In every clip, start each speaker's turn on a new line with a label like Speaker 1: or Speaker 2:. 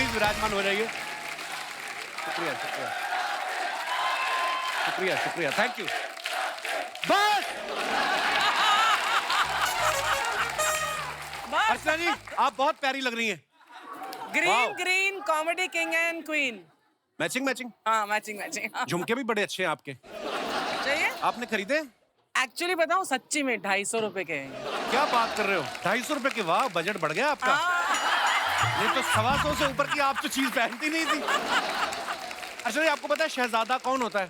Speaker 1: Please विराजमान हो जाइए। शुक्रिया शुक्रिया शुक्रिया शुक्रिया, थैंक यू। बस अर्चना जी, आप बहुत प्यारी लग रही हैं।
Speaker 2: Green green comedy king and queen.
Speaker 1: Matching matching.
Speaker 2: हाँ मैचिंग मैचिंग।
Speaker 1: झुमके भी बड़े अच्छे हैं आपके।
Speaker 2: चाहिए?
Speaker 1: आपने खरीदे?
Speaker 2: एक्चुअली बताऊं सच्ची में 250 रुपए के हैं।
Speaker 1: क्या बात कर रहे हो, 250 रुपए के? वाह, बजट बढ़ गया आपका। नहीं तो 125 से ऊपर की आप तो चीज पहनती नहीं थी। अच्छा जी, आपको पता है शहजादा कौन होता है?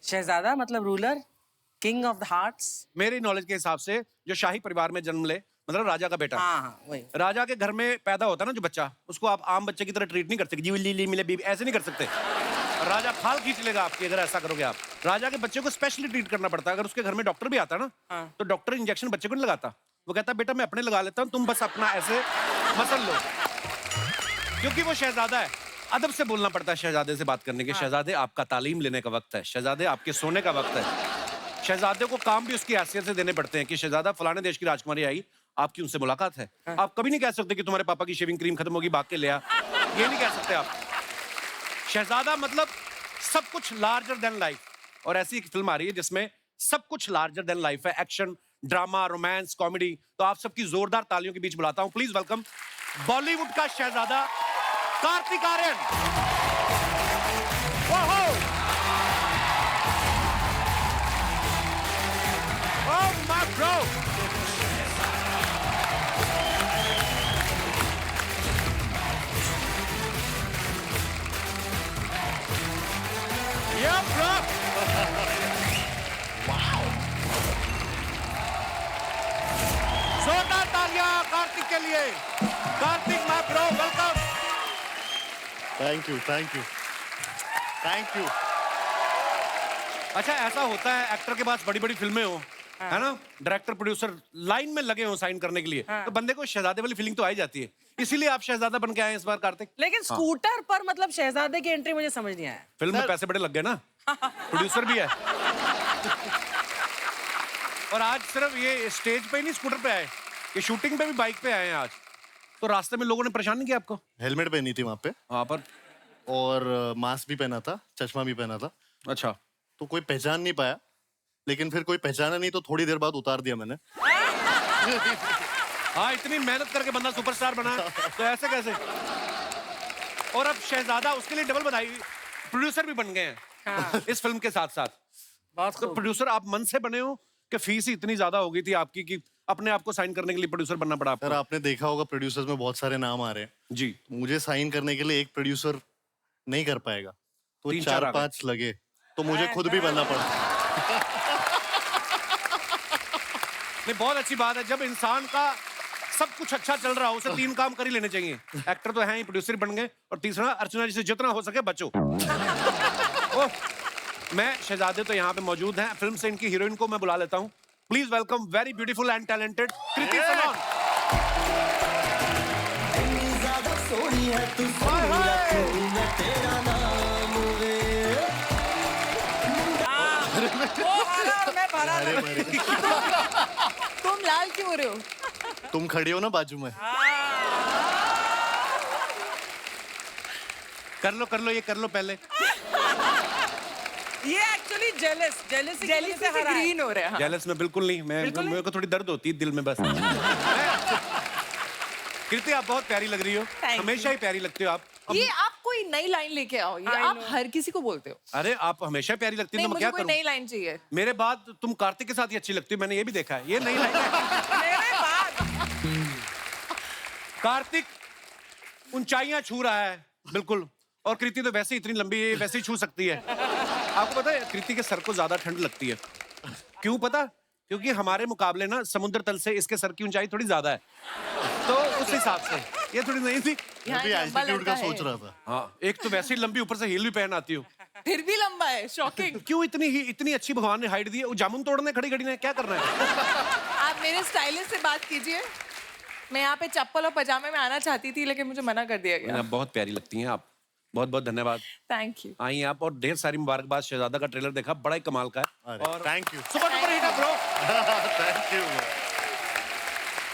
Speaker 2: शहजादा मतलब ruler, king of the hearts.
Speaker 1: मेरी नॉलेज के हिसाब से जो शाही परिवार में जन्म ले, मतलब राजा का बेटा।
Speaker 2: हाँ हाँ वही।
Speaker 1: राजा के घर में पैदा होता है ना जो बच्चा, उसको आप आम बच्चे की तरह ट्रीट नहीं कर सकते, जी ली मिले बीबी, ऐसे नहीं कर सकते। राजा खाल खींच लेगा आपकी अगर ऐसा करोगे आप। राजा के बच्चे को स्पेशली ट्रीट करना पड़ता है। अगर उसके घर में डॉक्टर भी आता है ना,
Speaker 2: हाँ।
Speaker 1: तो डॉक्टर इंजेक्शन बच्चे को नहीं लगाता। वो कहता है बेटा मैं अपने लगा लेता हूँ, तुम बस अपना ऐसे मसल लो, क्योंकि वो शहजादा है। अदब से बोलना पड़ता है शहजादे से बात करने के। शहजादे आपका तालीम लेने का वक्त है, शहजादे आपके सोने का वक्त है। शहजादे को काम भी उसकी हैसियत से देने पड़ते हैं कि शहजादा फलाने देश की राजकुमारी आई, आपकी उनसे मुलाकात है। आप कभी नहीं कह सकते कि तुम्हारे पापा की शेविंग क्रीम खत्म होगी, भाग के ले आ। ये नहीं कह सकते आप। शहजादा मतलब सब कुछ लार्जर देन लाइफ। और ऐसी एक फिल्म आ रही है जिसमें सब कुछ लार्जर देन लाइफ है। Action, drama, romance, comedy. तो आप सबकी जोरदार तालियों के बीच बुलाता हूं, प्लीज वेलकम बॉलीवुड का शहजादा Kartik Aaryan. Oh my bro! Yeah, bro! Wow! जोरदार तालियां कार्तिक के लिए। Kartik my bro, welcome!
Speaker 3: Thank you thank you thank you.
Speaker 1: अच्छा, ऐसा होता है एक्टर के पास बड़ी बड़ी फिल्में हो, है ना, डायरेक्टर प्रोड्यूसर लाइन में लगे हो साइन करने के लिए, तो बंदे को शहजादे वाली फीलिंग तो आ ही जाती है। इसीलिए आप शहजादा बन के आए इस बार कार्तिक।
Speaker 2: लेकिन स्कूटर पर मतलब शहजादे की एंट्री मुझे समझ नहीं आया।
Speaker 1: फिल्म में पैसे बड़े लग गए ना, प्रोड्यूसर भी है। और आज सिर्फ ये स्टेज पे ही नहीं, स्कूटर पे आए, ये शूटिंग पे भी बाइक पे आए हैं आज। तो रास्ते में लोगों ने परेशान नहीं किया आपको?
Speaker 3: हेलमेट पहनी थी वहां पे,
Speaker 1: वहां पर।
Speaker 3: और मास्क भी पहना था, चश्मा भी पहना था।
Speaker 1: अच्छा,
Speaker 3: तो कोई पहचान नहीं पाया, लेकिन फिर कोई पहचाना नहीं तो थोड़ी देर बाद उतार दिया मैंने।
Speaker 1: हाँ, इतनी मेहनत करके बंदा सुपरस्टार बना तो ऐसे कैसे? और अब शहजादा, उसके लिए डबल बधाई, प्रोड्यूसर भी बन गए हैं।
Speaker 2: हाँ।
Speaker 1: इस फिल्म के साथ साथ।
Speaker 2: बहुत
Speaker 1: तो
Speaker 2: खूब।
Speaker 1: प्रोड्यूसर आप मन से बने हो कि फीस ही इतनी ज्यादा हो गई थी आपकी कि अपने आप को साइन करने के लिए प्रोड्यूसर बनना पड़ा
Speaker 3: सर
Speaker 1: आपको?
Speaker 3: आपने देखा होगा प्रोड्यूसर्स में बहुत सारे नाम आ रहे हैं।
Speaker 1: जी।
Speaker 3: मुझे साइन करने के लिए एक प्रोड्यूसर नहीं कर पाएगा, तो
Speaker 1: 3-4 आ गए।
Speaker 3: 4-5 लगे, तो मुझे खुद भी बनना पड़ा।
Speaker 1: नहीं, बहुत अच्छी बात है। जब इंसान का सब कुछ अच्छा चल रहा हो, उसे 3 काम कर ही लेने चाहिए। एक्टर तो है ही, प्रोड्यूसर बन गए, और तीसरा अर्चना जी से जितना हो सके बचो। ओह, मैं शहजादे तो यहाँ पे मौजूद हैं। फिल्म से इनकी हीरोइन को मैं बुला लेता हूँ। Please welcome very beautiful and talented Kriti Sanon.
Speaker 2: वो हरा और मैं भरा।
Speaker 3: अरे मेरे,
Speaker 2: तुम लाल क्यों हो रहे हो?
Speaker 3: तुम खड़ी हो ना बाजू में।
Speaker 1: कर लो, ये कर लो पहले।
Speaker 2: ये एक्चुअली जेलसी से ग्रीन हो रहे हैं।
Speaker 1: जेलस में बिल्कुल नहीं, मेरे को थोड़ी दर्द होती है दिल में बस। कृति, आप बहुत प्यारी लग रही हो,
Speaker 4: Thank
Speaker 1: हमेशा ही प्यारी लगती हो आप।
Speaker 4: ये आप कोई नई लाइन लेके आओ, ये
Speaker 2: I
Speaker 4: आप
Speaker 2: know.
Speaker 4: हर किसी को बोलते हो।
Speaker 1: अरे आप हमेशा प्यारी लगती हो,
Speaker 4: नहीं,
Speaker 1: तो मैं
Speaker 4: मुझे
Speaker 1: क्या
Speaker 4: कोई
Speaker 1: करूं?
Speaker 4: नई लाइन चाहिए।
Speaker 1: मेरे बाद तुम कार्तिक के साथ ही अच्छी लगती हो, मैंने ये भी देखा है। ये नहीं लाइन
Speaker 2: मेरे बाद
Speaker 1: कार्तिक ऊंचाइयां छू रहा है बिल्कुल, और कृति तो वैसे ही इतनी लंबी है, वैसे ही छू सकती है। आपको पता है कृति के सर को ज्यादा ठंड लगती है। क्यों पता? क्योंकि हमारे मुकाबले ना समुद्र तल से इसके सर की ऊंचाई थोड़ी ज्यादा है, तो उस हिसाब से ये थोड़ी नहीं थी।
Speaker 3: मैं भी
Speaker 4: यहाँ लंबा
Speaker 3: एल्टीट्यूड का
Speaker 4: लड़का
Speaker 3: सोच
Speaker 4: है।
Speaker 3: रहा था।
Speaker 1: हाँ, एक तो वैसे ही लंबी, ऊपर से हील भी पहन आती हो।
Speaker 4: फिर भी लंबा है, शॉकिंग।
Speaker 1: क्यों इतनी अच्छी भगवान ने हाइट दी है? वो जामुन तोड़ने खड़ी खड़ी ने क्या करना है?
Speaker 4: आप मेरे स्टाइलिस्ट से बात कीजिए। मैं यहाँ पे चप्पल और पजामे में आना चाहती थी, लेकिन मुझे मना कर दिया गया।
Speaker 1: बहुत प्यारी लगती हैं आप, बहुत बहुत धन्यवाद।
Speaker 4: Thank you.
Speaker 1: आई आप, और ढेर सारी मुबारकबाद। शहजादा का ट्रेलर देखा, बड़ा ही कमाल का है।
Speaker 3: अरे,
Speaker 1: और
Speaker 3: thank you.
Speaker 1: Super duper hit है bro.
Speaker 3: Thank you.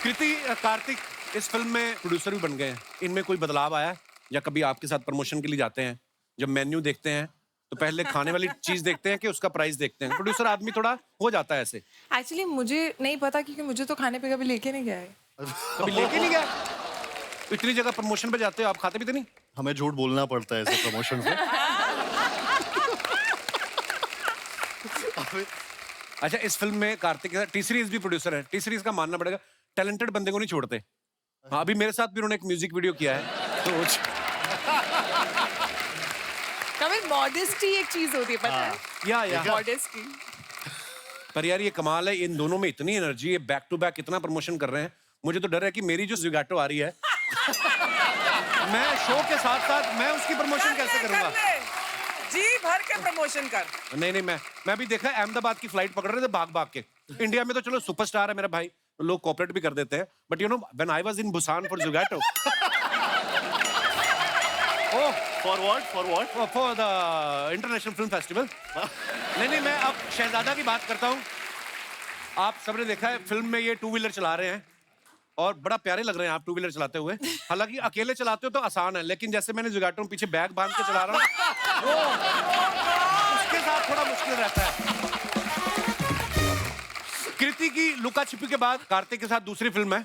Speaker 1: Kriti, Kartik इस फिल्म में प्रोड्यूसर भी बन गए हैं, इनमें कोई बदलाव आया है? या कभी आपके साथ प्रमोशन के लिए जाते हैं, जब मेन्यू देखते हैं तो पहले खाने वाली चीज देखते हैं कि उसका प्राइस देखते हैं? प्रोड्यूसर आदमी थोड़ा हो जाता है ऐसे।
Speaker 4: एक्चुअली मुझे नहीं पता क्योंकि मुझे तो खाने पे कभी लेके नहीं गया है।
Speaker 1: कभी लेके नहीं गया? इतनी जगह प्रमोशन पे जाते हो, आप खाते भी तो नहीं?
Speaker 3: हमें झूठ बोलना पड़ता है ऐसे प्रमोशन से।
Speaker 1: अच्छा, इस फिल्म में कार्तिक के साथ टी सीरीज भी प्रोड्यूसर है। टी सीरीज का मानना पड़ेगा टैलेंटेड बंदे को नहीं छोड़ते। हाँ, अभी मेरे साथ भी उन्होंने एक म्यूजिक वीडियो किया है तो
Speaker 4: कभी मॉडेस्टी एक चीज होती है, पता है?
Speaker 1: या
Speaker 4: मॉडेस्टी।
Speaker 1: पर यार ये कमाल है, इन दोनों में इतनी एनर्जी है, बैक टू बैक इतना प्रमोशन कर रहे हैं। मुझे तो डर है कि मेरी जो ज़ुगाटो आ रही है मैं शो के साथ साथ मैं उसकी प्रमोशन कैसे करूंगा?
Speaker 2: जी भर के प्रमोशन कर।
Speaker 1: नहीं, मैं भी देखा अहमदाबाद की फ्लाइट पकड़ रहे थे भाग के। इंडिया में तो चलो सुपरस्टार है मेरा भाई, लोग कोऑपरेट भी कर देते हैं, but you know when I was in Busan for Zwigato
Speaker 3: for what?
Speaker 1: For the international film festival. नहीं, मैं अब शहजादा की बात करता हूँ। आप सबने देखा है फिल्म में ये टू व्हीलर चला रहे हैं और बड़ा प्यारे लग रहे हैं आप टू व्हीलर चलाते हुए। हालांकि अकेले चलाते हो तो आसान है, लेकिन जैसे मैंने ज़ुगाटो में पीछे बैग बांध के चला रहा हूँ वो उसके साथ थोड़ा मुश्किल रहता है। कृति की लुका छिपी के बाद कार्तिक के साथ दूसरी फिल्म है।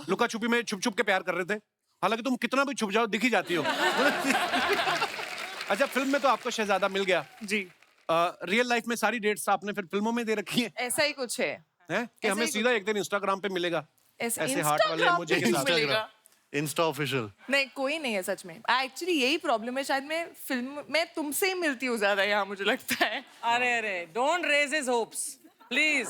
Speaker 1: लुका छुपी में छुप छुप के प्यार कर रहे थे, हालांकि तुम कितना भी छुप जाओ दिख ही जाती हो। अच्छा, फिल्म में तो आपको शहजादा मिल गया
Speaker 2: जी।
Speaker 1: रियल लाइफ में सारी डेट्स आपने फिर फिल्मों में दे रखी है
Speaker 4: ऐसा ही कुछ है।
Speaker 1: हैं कि हमें
Speaker 4: ही
Speaker 1: सीधा एक दिन इंस्टाग्राम पे मिलेगा
Speaker 4: ऐसे
Speaker 1: ऐसे हार्ट वाले मुझे के साथ।
Speaker 4: मिलेगा।
Speaker 3: Insta official.
Speaker 4: नहीं, कोई नहीं है सच में। एक्चुअली यही प्रॉब्लम है, शायद मैं फिल्म में तुमसे ही मिलती हूँ ज्यादा यहाँ, मुझे लगता है।
Speaker 2: अरे don't raise his hopes please.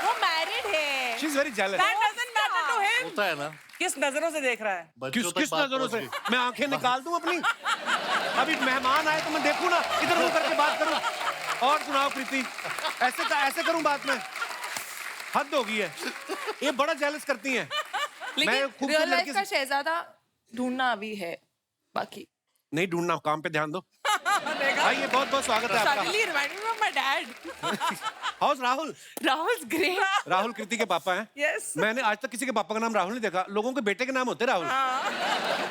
Speaker 4: वो मैरिड है।
Speaker 1: She is very jealous.
Speaker 2: That doesn't matter to him.
Speaker 3: होता है ना,
Speaker 2: किस नजरों से देख रहा है?
Speaker 3: बच्चों
Speaker 1: किस
Speaker 3: तक
Speaker 1: किस
Speaker 3: बात
Speaker 1: नजरों
Speaker 3: पहुंच
Speaker 1: से
Speaker 3: गई।
Speaker 1: मैं आंखें निकाल दूं अपनी? अभी मेहमान आए तो मैं देखूं ना, इधर मुंह करके बात करूं। और सुनाओ प्रीति, ऐसे करूं बात में? हद हो गई है, ये बड़ा जेलस करती हैं। मैं
Speaker 4: लेकिन
Speaker 1: खूबसूरत
Speaker 4: रियल लाइफ
Speaker 1: लड़की
Speaker 4: का
Speaker 1: से
Speaker 4: शहजादा ढूंढना अभी है बाकी।
Speaker 1: नहीं ढूंढना, काम पे ध्यान दो।
Speaker 2: देखा?
Speaker 1: आइए, बहुत बहुत स्वागत है आपका।
Speaker 4: Suddenly reminded me of my dad.
Speaker 1: How's Rahul.
Speaker 4: Rahul's great.
Speaker 1: Rahul Kriti के पापा हैं।
Speaker 4: Yes.
Speaker 1: मैंने आज तक किसी के पापा का नाम राहुल नहीं देखा। लोगों के बेटे के नाम होते हैं राहुल।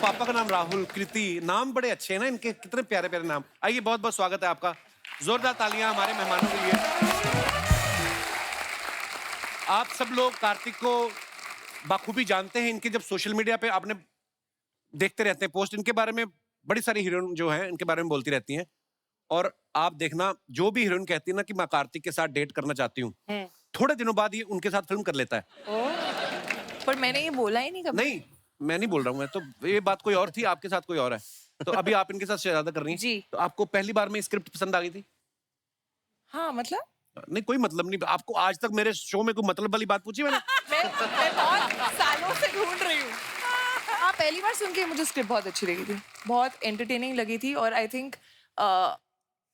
Speaker 1: पापा का नाम राहुल, कृति, नाम बड़े अच्छे हैं ना इनके, कितने प्यारे प्यारे नाम। आइए, बहुत बहुत स्वागत है आपका। जोरदार तालियां हमारे मेहमानों के लिए। आप सब लोग कार्तिक को बाखूबी जानते हैं। इनके जब सोशल मीडिया पे आपने देखते रहते हैं पोस्ट, इनके बारे में बड़ी सारी हीरोइन जो हैं इनके बारे में बोलती रहती हैं। और आप देखना, जो भी हीरोइन कहती है ना कि मैं कार्तिक के साथ डेट करना चाहती हूँ, थोड़े दिनों बाद ये उनके साथ फिल्म कर लेता है।
Speaker 4: पर मैंने ये बोला ही नहीं कभी।
Speaker 1: नहीं, मैं नहीं बोल रहा हूँ, मैं तो ये बात कोई और थी, आपके साथ कोई और है। तो अभी आप इनके साथ शहजादा कर रही हैं।
Speaker 4: जी।
Speaker 1: तो आपको पहली बार में स्क्रिप्ट पसंद आ गई थी?
Speaker 4: हाँ, मतलब
Speaker 1: नहीं, कोई मतलब नहीं। आपको आज तक मेरे शो में कोई मतलब वाली बात पूछी मैंने?
Speaker 4: मैं बहुत सालों से ढूंढ रही हूँ। हाँ, पहली बार सुन के मुझे स्क्रिप्ट बहुत अच्छी लगी थी, बहुत एंटरटेनिंग लगी थी। और आई थिंक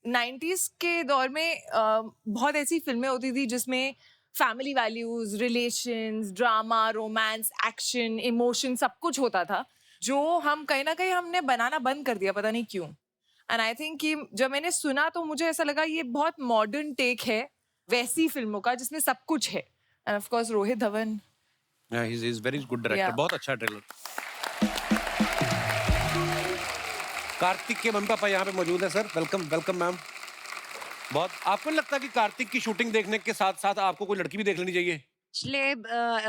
Speaker 4: 90s के दौर में बहुत ऐसी फिल्में होती थी जिसमें family values, relations, drama, romance, action, emotion सब कुछ होता था, जो हम कहीं ना कहीं हमने बनाना बंद कर दिया, पता नहीं क्यों। एंड आई थिंक कि जब मैंने सुना तो मुझे ऐसा लगा ये बहुत मॉडर्न टेक है वैसी फिल्मों का जिसमें सब कुछ है। End of course Rohit Dhawan.
Speaker 1: He is very good director.
Speaker 4: Yeah.
Speaker 1: बहुत अच्छा ट्रेलर। कार्तिक के मम्मी पापा यहाँ पे मौजूद है सर। Welcome welcome ma'am. बहुत आपको नहीं लगता कि कार्तिक की शूटिंग देखने के साथ साथ आपको कोई लड़की भी देख लेनी चाहिए?
Speaker 5: पिछले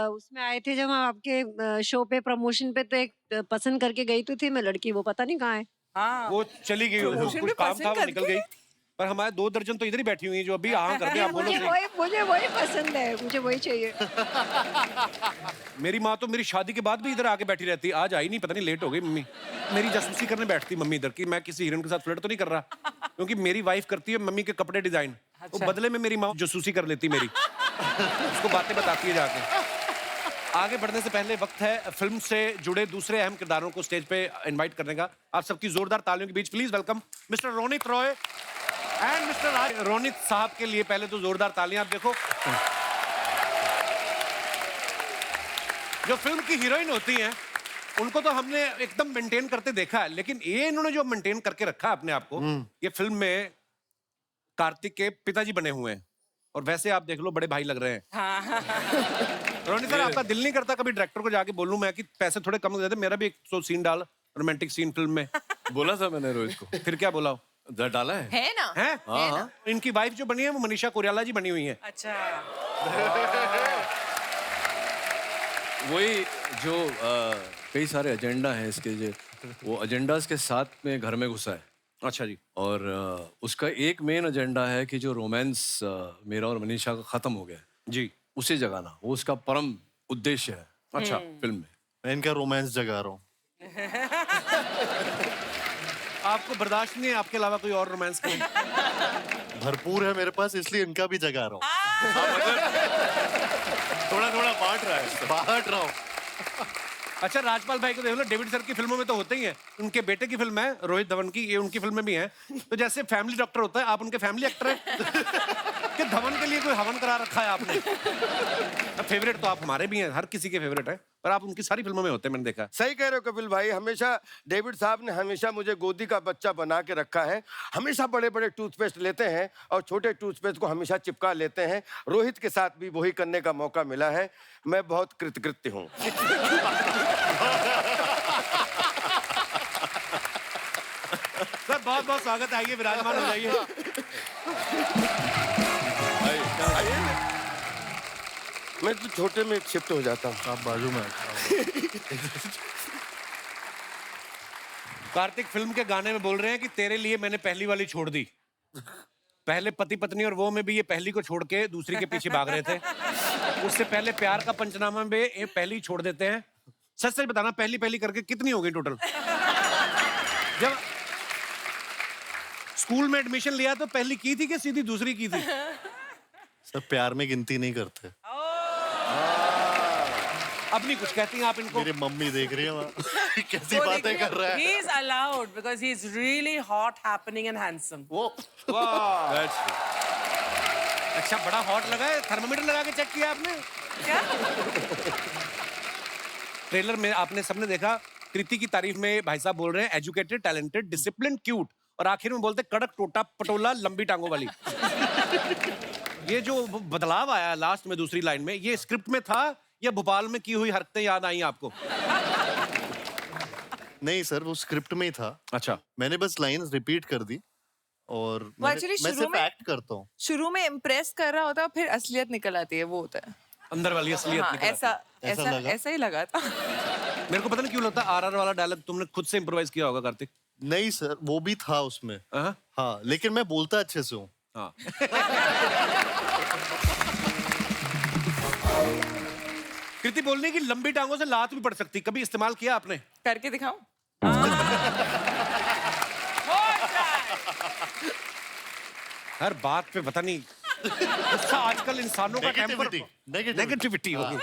Speaker 5: उसमें आए थे जब हम आपके शो पे प्रमोशन पे, तो एक पसंद करके गई तो थी मैं लड़की, वो पता नहीं कहाँ है।
Speaker 2: हाँ।
Speaker 1: वो चली गई,
Speaker 4: Promotion
Speaker 1: कुछ
Speaker 4: में
Speaker 1: काम
Speaker 4: पसंद
Speaker 1: था, वो निकल
Speaker 4: करके
Speaker 1: गई। पर हमारे 2 दर्जन तो इधर ही बैठी हुई हैं जो अभी हाँ करके आप बोलो सही।
Speaker 5: मुझे वही पसंद है, मुझे वही चाहिए।
Speaker 1: मेरी माँ तो मेरी शादी के बाद भी इधर आके बैठी रहती। आज आई नहीं, पता नहीं लेट हो गई मम्मी। मेरी जासूसी करने बैठती मम्मी इधर की मैं किसी हीरोइन के साथ फ्लर्ट तो नहीं कर रहा, क्योंकि मेरी वाइफ करती है मम्मी के कपड़े डिजाइन। वो बदले में मेरी माँ जासूसी कर लेती मेरी, उसको बातें बताती है जाके। आगे बढ़ने से पहले वक्त है फिल्म से जुड़े दूसरे अहम किरदारों को स्टेज पे इनवाइट करने का। आप सबकी जोरदार तालियों के बीच please welcome mister Ronit Roy and mister Raj. Ronit साहब के लिए पहले तो जोरदार तालियां। आप देखो, जो फिल्म की हीरोइन होती हैं उनको तो हमने एकदम मेंटेन करते देखा है, लेकिन ये इन्होंने जो मेंटेन करके रखा है अपने आप को, ये फिल्म में कार्तिक के पिताजी बने हुए हैं। और वैसे आप देख लो बड़े भाई लग रहे हैं। रोनी सर आपका दिल नहीं करता कभी डायरेक्टर को जाके बोलूं मैं कि पैसे थोड़े कम दे दे, मेरा भी एक तो सीन डाल, रोमांटिक सीन फिल्म में?
Speaker 6: बोला था मैंने रोहित को।
Speaker 1: फिर क्या बोला?
Speaker 6: डाला है।
Speaker 4: है ना?
Speaker 1: है?
Speaker 6: हाँ।
Speaker 1: इनकी वाइफ जो बनी है वो मनीषा कोइराला जी बनी हुई है।
Speaker 2: अच्छा।
Speaker 6: वही जो कई सारे एजेंडा हैं इसके, जो वो एजेंडास के साथ में घर में घुसा है।
Speaker 1: अच्छा जी।
Speaker 6: और उसका एक मेन एजेंडा है कि जो रोमांस मेरा और मनीषा का खत्म हो गया है,
Speaker 1: जी।
Speaker 6: उसे जगाना, वो उसका परम उद्देश्य है। अच्छा फिल्म में
Speaker 3: मैं इनका रोमांस जगा रहा हूँ।
Speaker 1: आपको बर्दाश्त नहीं है आपके अलावा कोई और रोमांस करे?
Speaker 3: भरपूर है मेरे पास, इसलिए इनका भी जगा रहा हूँ।
Speaker 6: थोड़ा थोड़ा बांट रहा है।
Speaker 3: बांट रहा हूँ।
Speaker 1: अच्छा राजपाल भाई को देख लो, डेविड सर की फिल्मों में तो होते ही हैं, उनके बेटे की फिल्म है रोहित धवन की, ये उनकी फिल्म में भी है। तो जैसे फैमिली डॉक्टर होता है, आप उनके फैमिली एक्टर हैं कि धवन के लिए कोई हवन करा रखा है आपने? अब फेवरेट तो आप हमारे भी हैं, हर किसी के फेवरेट है, पर आप उनकी सारी फिल्मों में होते हैं, मैंने देखा।
Speaker 7: सही कह रहे हो कपिल भाई, हमेशा डेविड साहब ने हमेशा मुझे गोदी का बच्चा बना के रखा है। हमेशा बड़े बड़े टूथपेस्ट लेते हैं और छोटे टूथपेस्ट को हमेशा चिपका लेते हैं। रोहित के साथ भी वही करने का मौका मिला है। मैं बहुत कृतकृत्य हूँ।
Speaker 1: सर बहुत बहुत स्वागत है, आइए विराजमान हो जाइए।
Speaker 7: मैं तो छोटे में शिफ्ट हो जाता हूँ।
Speaker 3: आप बाजू में
Speaker 1: कार्तिक फिल्म के गाने में बोल रहे हैं कि तेरे लिए मैंने पहली वाली छोड़ दी। पहले पति पत्नी और वो में भी ये पहली को छोड़ के दूसरी के पीछे भाग रहे थे। उससे पहले प्यार का पंचनामा में ये पहली छोड़ देते हैं। सच सच बताना, पहली पहली करके कितनी हो गई टोटल? जब स्कूल में एडमिशन लिया तो पहली की थी कि सीधी दूसरी की थी?
Speaker 3: सब प्यार में गिनती नहीं करते।
Speaker 1: अब नहीं कुछ कहती हैं आप इनको?
Speaker 3: मेरी मम्मी देख रही है वहाँ। कैसी बातें कर रहा है।
Speaker 2: He is allowed because he is really hot, happening and handsome.
Speaker 3: वो
Speaker 1: अच्छा बड़ा हॉट लगा है, थर्मामीटर लगा के चेक किया आपने?
Speaker 2: क्या?
Speaker 1: ट्रेलर में आपने सबने देखा, कृति की तारीफ में भाई साहब बोल रहे हैं एजुकेटेड, टैलेंटेड, डिसिप्लिन, क्यूट, और आखिर में बोलते कड़क, टोटा, पटोला, लंबी टांगों वाली। ये जो बदलाव आया लास्ट में दूसरी लाइन में, ये स्क्रिप्ट में था या भोपाल में की हुई हरकतें याद आई आपको?
Speaker 3: नहीं सर, वो स्क्रिप्ट में ही था।
Speaker 1: अच्छा।
Speaker 3: मैंने बस लाइंस रिपीट कर दी और मैं
Speaker 4: actually शुरू
Speaker 3: सिर्फ
Speaker 4: में-
Speaker 3: एक्ट करता हूँ।
Speaker 4: शुरू में इम्प्रेस कर रहा होता है, फिर असलियत निकल आती है, वो होता है।
Speaker 1: अंदर वाली असलियत
Speaker 4: हाँ,
Speaker 1: निकल आती है।
Speaker 3: ऐसा
Speaker 4: ऐसा
Speaker 3: लगा?
Speaker 4: ऐसा ही लगा था।
Speaker 1: मेरे को पता नहीं क्यों लगता आरआर वाला डायलॉग तुमने खुद से इम्प्रोवाइज किया होगा कार्तिक।
Speaker 3: नहीं सर, वो भी था उसमें।
Speaker 1: हाँ?
Speaker 3: हाँ, लेकिन मैं बोलता अच्छे से हूँ।
Speaker 1: हाँ। कृति बोलने की लंबी टांगों से लात भी पड़ सकती, कभी इस्तेमाल किया आपने?
Speaker 4: करके दिखाऊं?
Speaker 1: हर बात पे पता नहीं गुस्सा आजकल इंसानों का
Speaker 3: Negativity,
Speaker 1: नेगेटिविटी हो गई।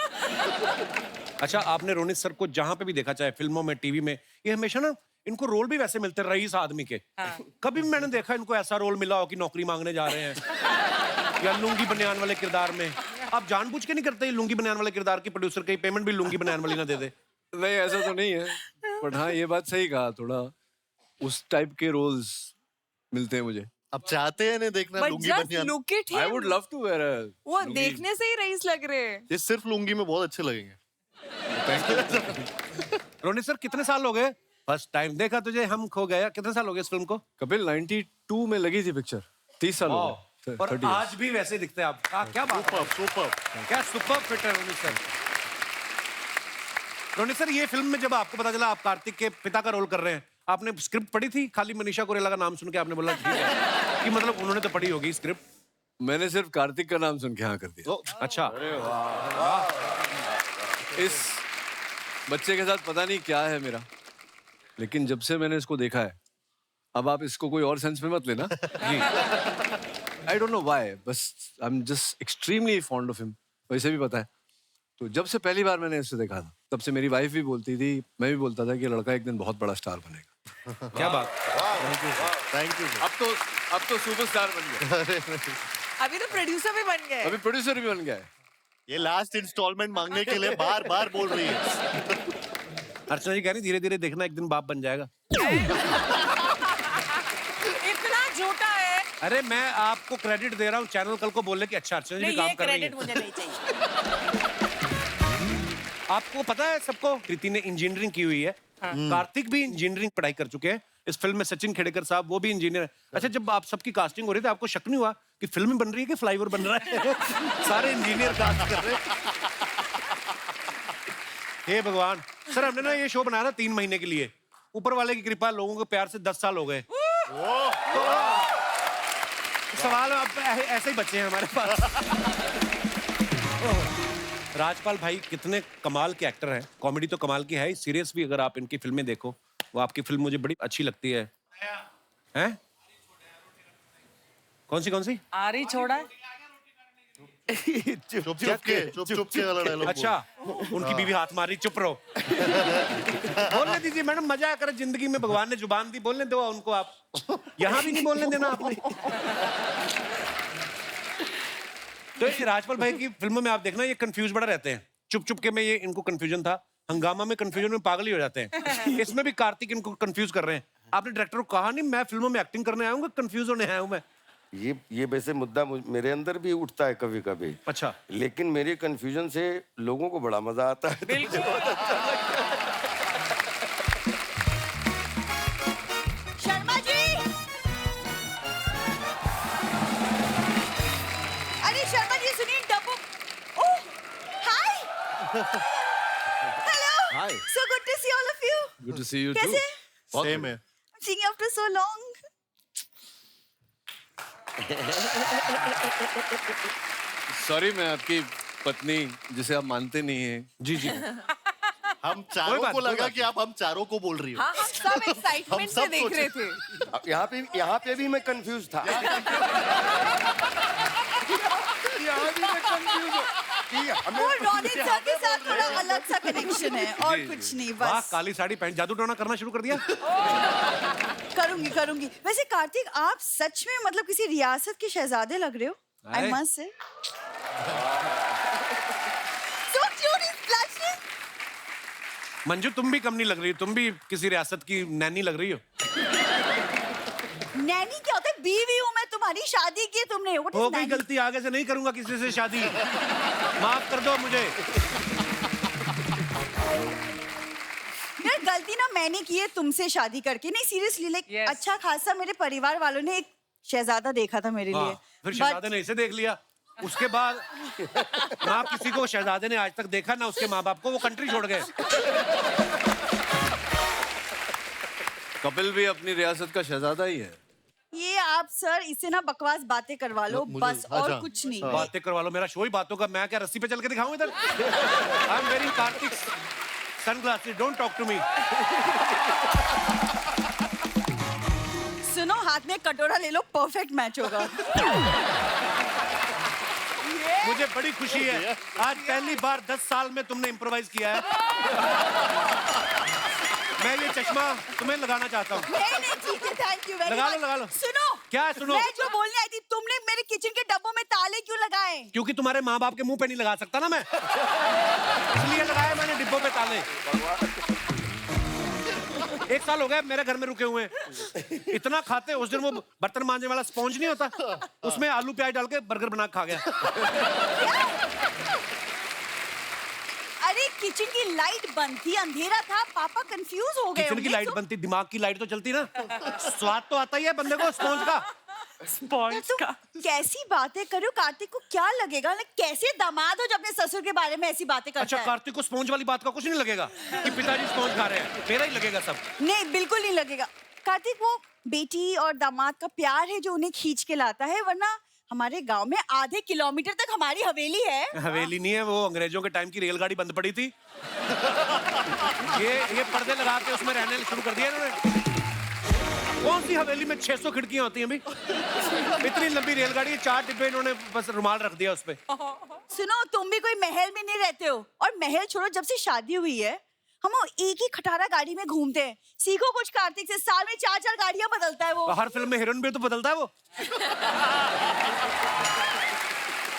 Speaker 1: अच्छा आपने रोनित सर को जहां पे भी देखा, चाहे फिल्मों में, टीवी में, ये हमेशा ना इनको रोल भी वैसे मिलते हैं रईस आदमी के। कभी भी मैंने देखा इनको ऐसा रोल मिला हो कि नौकरी मांगने जा रहे हैं या लुंगी बनियान वाले किरदार में। आप जानबूझ के नहीं करते ये लुंगी बनियान वाले किरदार की प्रोड्यूसर की पेमेंट भी लुंगी बनियान वाली ना दे दे?
Speaker 6: नहीं ऐसा तो नहीं है, बट हाँ ये बात सही कहा, थोड़ा उस टाइप के रोल्स मिलते हैं मुझे।
Speaker 3: अब चाहते हैं नहीं देखना
Speaker 4: But
Speaker 3: लुंगी
Speaker 4: just
Speaker 3: बनियान?
Speaker 4: look at
Speaker 6: I
Speaker 4: him.
Speaker 6: Would love to wear
Speaker 4: वो देखने से ही रईस लग रहे हैं।
Speaker 3: ये सिर्फ लुंगी में बहुत अच्छे लगेंगे।
Speaker 1: रोनित सर कितने साल हो गए? फर्स्ट टाइम देखा तुझे हम खो गया, कितने साल हो गए इस फिल्म को?
Speaker 6: कपिल 92 में लगी थी पिक्चर, 30 साल हो गए।
Speaker 1: और
Speaker 6: 30 years।
Speaker 1: आज भी वैसे ही दिखते हैं आप। क्या बात है,
Speaker 3: सुपर।
Speaker 1: क्या सुपर फिट है रोनित सर। रोनित सर ये फिल्म में जब आपको पता चला आप कार्तिक के पिता का रोल कर रहे हैं, आपने स्क्रिप्ट पढ़ी थी? खाली मनीषा कोइराला का नाम सुन के आपने बोला ठीक है, कि मतलब उन्होंने तो पढ़ी होगी स्क्रिप्ट?
Speaker 6: मैंने सिर्फ कार्तिक का नाम सुन के हाँ कर दिया।
Speaker 1: अच्छा।
Speaker 6: इस बच्चे के साथ पता नहीं क्या है मेरा, लेकिन जब से मैंने इसको देखा है, अब आप इसको कोई और सेंस में मत लेना। आई डोंट नो व्हाई, बस I am just extremely fond of him. वैसे भी पता है, तो जब से पहली बार मैंने इसे देखा था, तब से मेरी वाइफ भी बोलती थी, मैं भी बोलता था कि ये लड़का एक दिन बहुत बड़ा स्टार बनेगा।
Speaker 1: क्या बात।
Speaker 3: Thank you.
Speaker 6: अब तो सुपरस्टार बन गया,
Speaker 4: अभी तो प्रोड्यूसर भी बन गए।
Speaker 6: अभी प्रोड्यूसर भी बन गया है।
Speaker 3: ये लास्ट इंस्टॉलमेंट मांगने के लिए बार बार बोल रही है।
Speaker 1: अर्चना जी कह रही धीरे धीरे देखना एक दिन बाप बन जाएगा।
Speaker 2: इतना झूठा है।
Speaker 1: अरे मैं आपको क्रेडिट दे रहा हूँ, चैनल कल को बोले कि अच्छा अर्चना जी भी
Speaker 2: नहीं,
Speaker 1: काम
Speaker 2: ये
Speaker 1: कर रही
Speaker 2: क्रेडिट
Speaker 1: है।
Speaker 2: मुझे नहीं चाहिए।
Speaker 1: आपको पता है सबको, कृति ने इंजीनियरिंग की हुई है, कार्तिक भी इंजीनियरिंग पढ़ाई कर चुके हैं। इस फिल्म में सचिन खेड़ेकर साहब वो भी इंजीनियर है। अच्छा, जब आप सबकी कास्टिंग हो रही थी आपको शक नहीं हुआ कि फिल्म बन रही है कि फ्लाईओवर बन रहा है? सारे इंजीनियर कास्ट कर रहे हैं। हे भगवान सर, हमने ना ये शो बनाया था 3 महीने के लिए, ऊपर वाले की कृपा, लोगों के प्यार से 10 साल हो गए। तो सवाल अब ऐसे ही बच्चे हैं हमारे पास। राजपाल भाई कितने कमाल के एक्टर हैं, कॉमेडी तो कमाल की है, सीरियस भी। अगर आप इनकी फिल्में देखो, वो आपकी फिल्म मुझे बड़ी अच्छी लगती है। हैं? कौन सी?
Speaker 2: आरी छोड़ा है।
Speaker 3: चुप चुप के वाला डायलॉग।
Speaker 1: अच्छा, उनकी बीवी हाथ मारी, चुप रहो। बोलने दीजिए मैडम, मजा कर जिंदगी में, भगवान ने जुबान दी, बोलने दो उनको। आप यहाँ भी नहीं बोलने देना आपने। तो ये राजपाल भाई की फिल्मों में आप देखना, ये कंफ्यूज बड़ा रहते हैं। चुप चुप के में ये इनको कंफ्यूजन था, हंगामा में कंफ्यूजन में पागल ही हो जाते हैं। इसमें भी कार्तिक इनको कंफ्यूज कर रहे हैं। आपने डायरेक्टर को कहा नहीं मैं फिल्मों में एक्टिंग करने आया हूँ, कंफ्यूज होने आया हूँ मैं?
Speaker 7: ये वैसे मुद्दा मेरे अंदर भी उठता है कभी कभी।
Speaker 1: अच्छा,
Speaker 7: लेकिन मेरे कंफ्यूजन से लोगों को बड़ा मजा आता है। तो मुझे बहुत अच्छा लगता है।
Speaker 8: शर्मा जी, अरे शर्मा जी सुनिए, डब्बू। ओह, हाय, hello,
Speaker 6: Hi.
Speaker 8: so good to see all of you.
Speaker 6: Good to see you too.
Speaker 8: कैसे?
Speaker 3: सेम है।
Speaker 8: I'm seeing you after so long.
Speaker 6: Sorry, मैं आपकी पत्नी जिसे आप मानते नहीं हैं।
Speaker 1: जी जी।
Speaker 3: हम चारों
Speaker 1: बात,
Speaker 3: को
Speaker 1: कोई
Speaker 3: लगा
Speaker 1: बात
Speaker 3: कि आप हम चारों को बोल रही हो।
Speaker 4: हाँ, हम सब एक्साइटमेंट
Speaker 3: हम
Speaker 4: से
Speaker 3: सब
Speaker 4: देख रहे
Speaker 3: सोचे।
Speaker 4: थे।
Speaker 7: अब यहाँ पे भी मैं कंफ्यूज था। यहाँ भी मैं कंफ्यूज हूँ कि हमें
Speaker 8: वो रोनित सर के साथ थोड़ा अलग सा कनेक्शन है और कुछ नहीं,
Speaker 1: वाह,
Speaker 8: बस।
Speaker 1: काली साड़ी पहन जादू टोना करना शुरू कर दिया।
Speaker 8: करूंगी। वैसे कार्तिक, आप सच में मतलब किसी रियासत के शहजादे लग रहे हो। I
Speaker 1: अरे।
Speaker 8: must say. So cute, he's blushing.
Speaker 1: Manju तुम भी कम नहीं लग रही, तुम भी किसी रियासत की नैनी लग रही हो।
Speaker 8: नैनी क्या होता है? बीवी हूँ मैं तुम्हारी, शादी की है तुमने। What is
Speaker 1: हो गई
Speaker 8: नैनी?
Speaker 1: गलती, आगे से नहीं करूंगा किसी से शादी, माफ कर दो मुझे।
Speaker 8: यार गलती ना मैंने की है तुमसे शादी करके। नहीं सीरियसली, लाइक
Speaker 2: Yes.
Speaker 8: अच्छा खासा मेरे परिवार वालों ने एक शहजादा देखा था मेरे लिए।
Speaker 1: हाँ, फिर
Speaker 8: But-
Speaker 1: शहजादे ने इसे देख लिया, उसके बाद ना किसी को शहजादे ने आज तक देखा, ना उसके माँ बाप को, वो कंट्री छोड़ गए।
Speaker 6: कपिल भी अपनी रियासत का शहजादा ही है।
Speaker 8: ये आप सर इससे ना बकवास बातें करवा लो बस, और
Speaker 3: अच्छा,
Speaker 8: कुछ नहीं।
Speaker 1: बातें करवा लो, मेरा शो ही बातों का, मैं क्या रस्सी पे चल के दिखाऊं इधर? I am wearing Kartik sunglasses, don't talk to me.
Speaker 8: सुनो, हाथ में कटोरा ले लो, परफेक्ट मैच होगा।
Speaker 1: मुझे बड़ी खुशी है, आज पहली बार 10 साल में तुमने इम्प्रोवाइज किया है। मैं ये चश्मा तुम्हें लगाना चाहता हूँ।
Speaker 8: नहीं ठीक है, थैंक यू वेरी मच।
Speaker 1: लगा लो।
Speaker 8: सुनो,
Speaker 1: क्या सुनो?
Speaker 8: मैं जो बोलने आई थी, तुमने मेरे किचन के डब्बों में ताले क्यों लगाए?
Speaker 1: क्योंकि तुम्हारे माँ बाप के मुंह पे नहीं लगा सकता ना मैं, इसलिए लगाया मैंने डिब्बों पे ताले। 1 साल हो गया मेरे घर में रुके हुए हैं। इतना खाते, उस दिन वो बर्तन मांजने वाला स्पॉन्ज नहीं होता, उसमें आलू प्याज डाल के बर्गर बना के खा गया।
Speaker 8: अरे किचन की लाइट बंद थी, अंधेरा था, पापा कंफ्यूज हो गए
Speaker 1: किचन की
Speaker 8: होंगे,
Speaker 1: लाइट
Speaker 8: तो-
Speaker 1: बनती, दिमाग की लाइट तो चलती ना, स्वाद तो आता ही है बंदे को स्पॉन्ज का।
Speaker 2: स्पॉन्ज
Speaker 8: तो
Speaker 2: का।
Speaker 8: कैसी बातें करो, कार्तिक को क्या लगेगा? कैसे दामाद हो जो अपने ससुर के बारे में ऐसी बातें करता
Speaker 1: अच्छा,
Speaker 8: है?
Speaker 1: कार्तिक को स्पॉन्ज वाली बात का कुछ नहीं लगेगा कि पिताजी स्पॉन्ज खा रहे हैं, मेरा ही लगेगा सब।
Speaker 8: नहीं बिल्कुल नहीं लगेगा। कार्तिक, वो बेटी और दामाद का प्यार है जो उन्हें खींच के लाता है, वरना हमारे गांव में आधे किलोमीटर तक हमारी हवेली है।
Speaker 1: हवेली नहीं है, वो अंग्रेजों के टाइम की रेलगाड़ी बंद पड़ी थी। ये पर्दे लगा के उसमें रहने शुरू कर दिया इन्होंने। कौन सी हवेली में 600 खिड़कियां होती हैं भाई? इतनी लंबी रेलगाड़ी, 4 डिब्बे इन्होंने बस रुमाल रख दिया उस पे।
Speaker 8: सुनो, तुम भी कोई महल में नहीं रहते हो, और महल छोड़ो, जब से शादी हुई है हम वो एक ही खटारा गाड़ी में घूमते हैं। सीखो कुछ कार्तिक से, साल में 4-4 गाड़ियां बदलता है वो।
Speaker 1: हर फिल्म में हीरोइन भी तो बदलता है वो।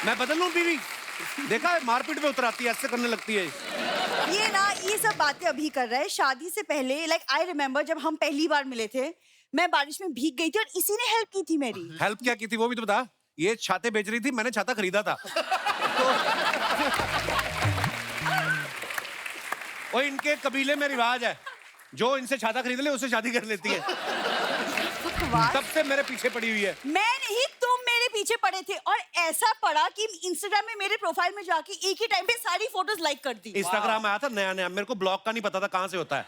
Speaker 1: मैं बदल लूं बीवी? देखा है, मारपीट में उतर आती है, ऐसे करने लगती है।
Speaker 8: ये सब बातें अभी कर रहा है। शादी से पहले, लाइक आई रिमेम्बर, जब हम पहली बार मिले थे, मैं बारिश में भीग गई थी और इसी ने हेल्प की थी मेरी।
Speaker 1: हेल्प क्या की थी वो भी तो बता। ये छाते बेच रही थी, मैंने छाता खरीदा था। वो इनके कबीले में रिवाज है, जो इनसे छाता खरीद ले उससे शादी कर लेती है।
Speaker 8: बकवास।
Speaker 1: तब से मेरे पीछे पड़ी हुई है।
Speaker 8: मैं नहीं, तुम मेरे पीछे पड़े थे और ऐसा पड़ा कि इंस्टाग्राम में मेरे प्रोफाइल में जाके एक ही टाइम पे सारी फोटोज लाइक कर दी।
Speaker 1: इंस्टाग्राम आया था नया नया, मेरे को ब्लॉक का नहीं पता था कहाँ से होता है।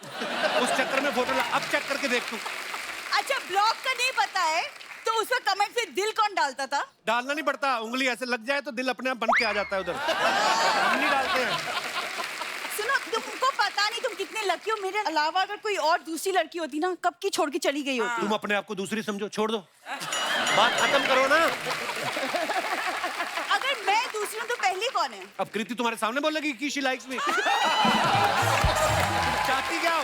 Speaker 1: उस चक्कर में फोटो अब चेक करके देख तू।
Speaker 8: अच्छा, ब्लॉग का नहीं पता है तो उस पर कमेंट में दिल कौन डालता था?
Speaker 1: डालना नहीं पड़ता, उंगली ऐसे लग जाए तो दिल अपने आप बन के आ जाता है उधर। हम नहीं डालते हैं।
Speaker 8: सुनो, तुमको पता नहीं तुम कितने लकी हो। मेरे अलावा अगर कोई और दूसरी लड़की होती ना, कब की छोड़ के चली गई होती।
Speaker 1: तुम अपने आप को दूसरी समझो, छोड़ दो, बात खत्म करो ना।
Speaker 8: अगर मैं दूसरी हूँ तो पहली कौन है?
Speaker 1: अब कृति तुम्हारे सामने बोलेगी कि शी लाइक्स मी। चाहती क्या हो?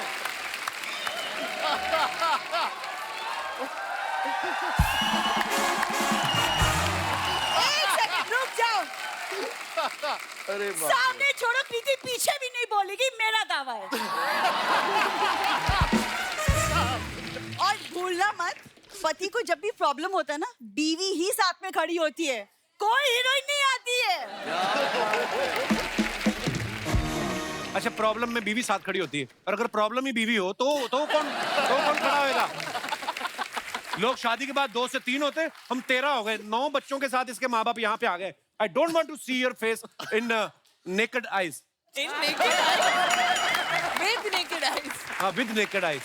Speaker 8: एक सेकंड रुक जाओ।
Speaker 7: अरे बाप रे।
Speaker 8: सामने छोड़ो, प्रीति पीछे भी नहीं बोलेगी, मेरा दावा है। और भूलना मत, पति को जब भी प्रॉब्लम होता है ना, बीवी ही साथ में खड़ी होती है, कोई हीरोइन नहीं आती है।
Speaker 1: अच्छा, प्रॉब्लम में बीवी साथ खड़ी होती है, और अगर प्रॉब्लम ही बीवी हो तो कौन खड़ा होएगा? लोग शादी के बाद 2 से 3 होते, हम 13 हो गए, 9 बच्चों के साथ इसके माँ बाप यहाँ पे आ गए। I don't want to see your face in naked eyes.
Speaker 4: In naked eyes. With naked eyes.
Speaker 1: हाँ, with naked eyes.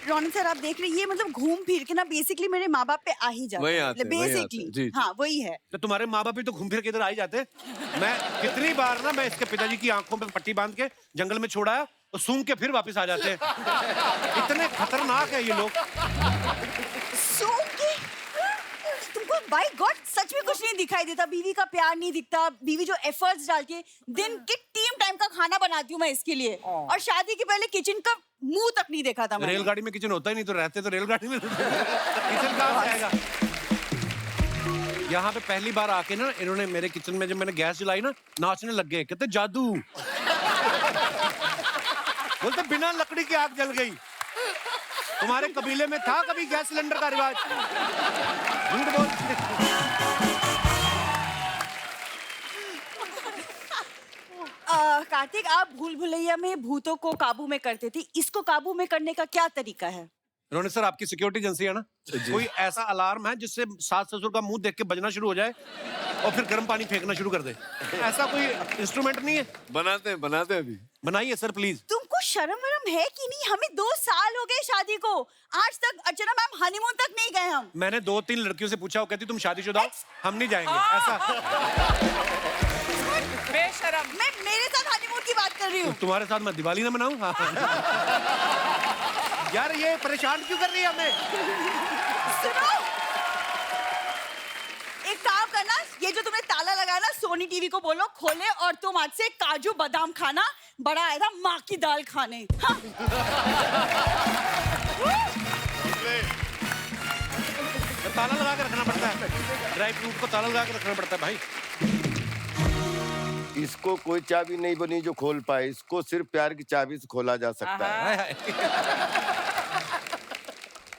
Speaker 8: Ronit sir, आप देख रहे हैं, ये मतलब घूम फिर के ना बेसिकली मेरे माँ बाप पे आ ही जाता
Speaker 6: वही
Speaker 8: है।
Speaker 6: आते हैं, वही आते हैं,
Speaker 8: बेसिकली
Speaker 6: जी।
Speaker 8: हाँ वही है।
Speaker 1: तो तुम्हारे माँ बाप भी तो घूम फिर के इधर आ ही जाते। मैं कितनी बार ना, मैं इसके पिताजी की आंखों पे पट्टी बांध के जंगल में छोड़ाया तो सूंघ के फिर वापस आ जाते हैं। इतने खतरनाक है ये लोग।
Speaker 8: तुमको बाय गॉड सच में कुछ नहीं दिखाई देता? बीवी का प्यार नहीं दिखता? बीवी जो एफर्ट्स डालती है, दिन के 3 टाइम का खाना बनाती हूँ मैं इसके लिए, और शादी के पहले किचन का मुंह तक नहीं देखा था मैंने।
Speaker 1: रेलगाड़ी में किचन होता ही नहीं, तो रहते तो रेलगाड़ी में। किचन कहाँ से आएगा? यहाँ पे पहली बार आके ना इन्होंने मेरे किचन में, जब मैंने गैस जलाई ना, नाचने लग गए, कहते जादू। बोलते बिना लकड़ी की आग जल गई। तुम्हारे कबीले में था कभी गैस सिलेंडर का रिवाज? झूठ बोलते।
Speaker 8: कार्तिक, आप भूल भुलैया में भूतों को काबू में करते थे, इसको काबू में करने का क्या तरीका है?
Speaker 1: रोनित सर, आपकी सिक्योरिटी एजेंसी है ना, कोई ऐसा अलार्म है जिससे सास ससुर का मुंह देख के बजना शुरू हो जाए और फिर गर्म पानी फेंकना शुरू कर दे? ऐसा कोई इंस्ट्रूमेंट नहीं है?
Speaker 6: बनाते हैं अभी।
Speaker 1: बनाइए सर प्लीज।
Speaker 8: तुमको शर्म वरम है कि नहीं? हमें 2 साल हो गए शादी को, आज तक अर्चना मैम हनीमून तक नहीं गए हम।
Speaker 1: मैंने 2-3 लड़कियों से पूछा, वो कहती तुम शादीशुदा हो, हम नहीं जाएंगे। ऐसा
Speaker 4: बेशरम।
Speaker 8: मैं मेरे साथ हनीमून की बात कर रही हूँ।
Speaker 1: तुम्हारे साथ मैं दिवाली ना मनाऊं? हाँ। यार ये परेशान क्यों कर रही है हमें?
Speaker 8: सुनो, एक काम करना, ये जो तुमने ताला लगाया ना, सोनी टीवी को बोलो खोले, और तुम आज से काजू बादाम खाना, बड़ा आया था माँ की दाल खाने। हाँ।
Speaker 1: तो ताला लगा के रखना पड़ता है, ड्राई फ्रूट को ताला लगा के रखना पड़ता है भाई।
Speaker 7: इसको कोई चाबी नहीं बनी जो खोल पाए, इसको सिर्फ प्यार की चाबी से खोला जा सकता है।
Speaker 1: हाय हाय।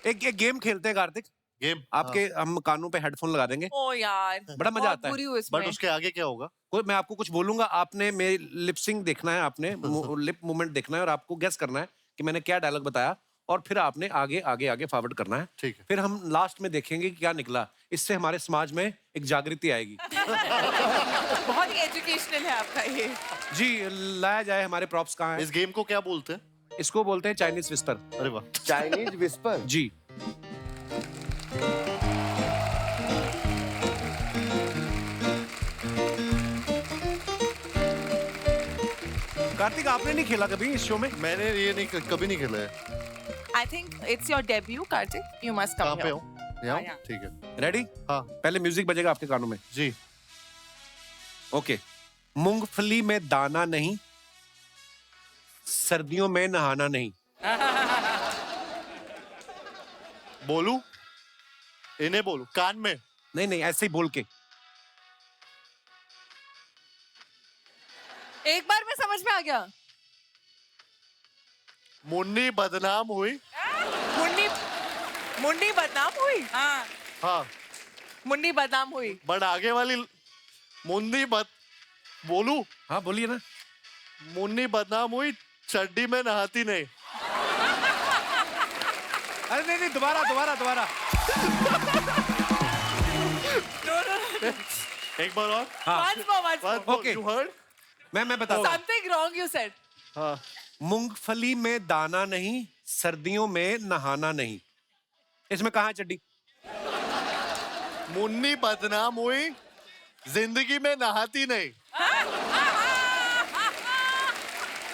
Speaker 1: एक गेम खेलते हैं कार्तिक।
Speaker 3: गेम
Speaker 1: आपके हम कानों पे हेडफोन लगा देंगे,
Speaker 4: ओ यार,
Speaker 1: बड़ा मजा
Speaker 4: बहुत
Speaker 1: आता है।
Speaker 4: बुरी हूँ इसमें।
Speaker 3: बट उसके आगे क्या होगा?
Speaker 1: मैं आपको कुछ बोलूंगा, आपने मेरी लिपसिंग देखना है, आपने लिप मूवमेंट देखना है, और आपको गेस करना है कि मैंने क्या डायलॉग बताया, और फिर आपने आगे आगे आगे फॉरवर्ड करना है।
Speaker 3: ठीक है।
Speaker 1: फिर हम लास्ट में देखेंगे कि क्या निकला। इससे हमारे समाज में एक जागृति आएगी।
Speaker 4: बहुत ही एजुकेशनल है आपका ये।
Speaker 1: जी, लाया जाए। हमारे प्रॉप्स कहाँ हैं?
Speaker 3: इस गेम को क्या बोलते हैं?
Speaker 1: इसको बोलते हैं चाइनीज विस्पर।
Speaker 3: अरे वाह।
Speaker 7: Chinese whisper.
Speaker 1: जी। कार्तिक, आपने नहीं खेला कभी इस शो में?
Speaker 3: मैंने ये नहीं, कभी नहीं खेला है।
Speaker 4: I think it's your debut, Kartik. You must come
Speaker 3: कहाँ पे
Speaker 4: here.
Speaker 3: हूँ? यहाँ?
Speaker 4: यहाँ।
Speaker 3: ठीक है।
Speaker 1: रेडी?
Speaker 3: हाँ
Speaker 1: पहले म्यूजिक बजेगा आपके कानों में।
Speaker 3: जी।
Speaker 1: ओके। मूंगफली में दाना नहीं, सर्दियों में नहाना नहीं।
Speaker 3: बोलू? इन्हें बोलू कान में?
Speaker 1: नहीं नहीं, ऐसे ही बोल के।
Speaker 4: एक बार में समझ में आ गया।
Speaker 3: मुन्नी बदनाम हुई।
Speaker 4: मुंडी बदनाम हुई। हाँ,
Speaker 3: हाँ
Speaker 4: मुंडी बदनाम हुई।
Speaker 3: बट आगे वाली मुन्नी बोलू?
Speaker 1: हाँ बोलिए ना।
Speaker 3: मुन्नी बदनाम हुई, चड्डी में नहाती नहीं।
Speaker 1: अरे नहीं नहीं, दोबारा दोबारा दोबारा।
Speaker 3: एक बार और।
Speaker 4: Once more, once more.
Speaker 1: Okay.
Speaker 3: You heard?
Speaker 1: मैं बताता हूँ।
Speaker 4: Something wrong you said.
Speaker 3: हाँ।
Speaker 1: मूंगफली में दाना नहीं, सर्दियों में नहाना नहीं। इसमें कहाँ है चड्डी?
Speaker 3: मुन्नी बदनाम हुई, जिंदगी में नहाती नहीं।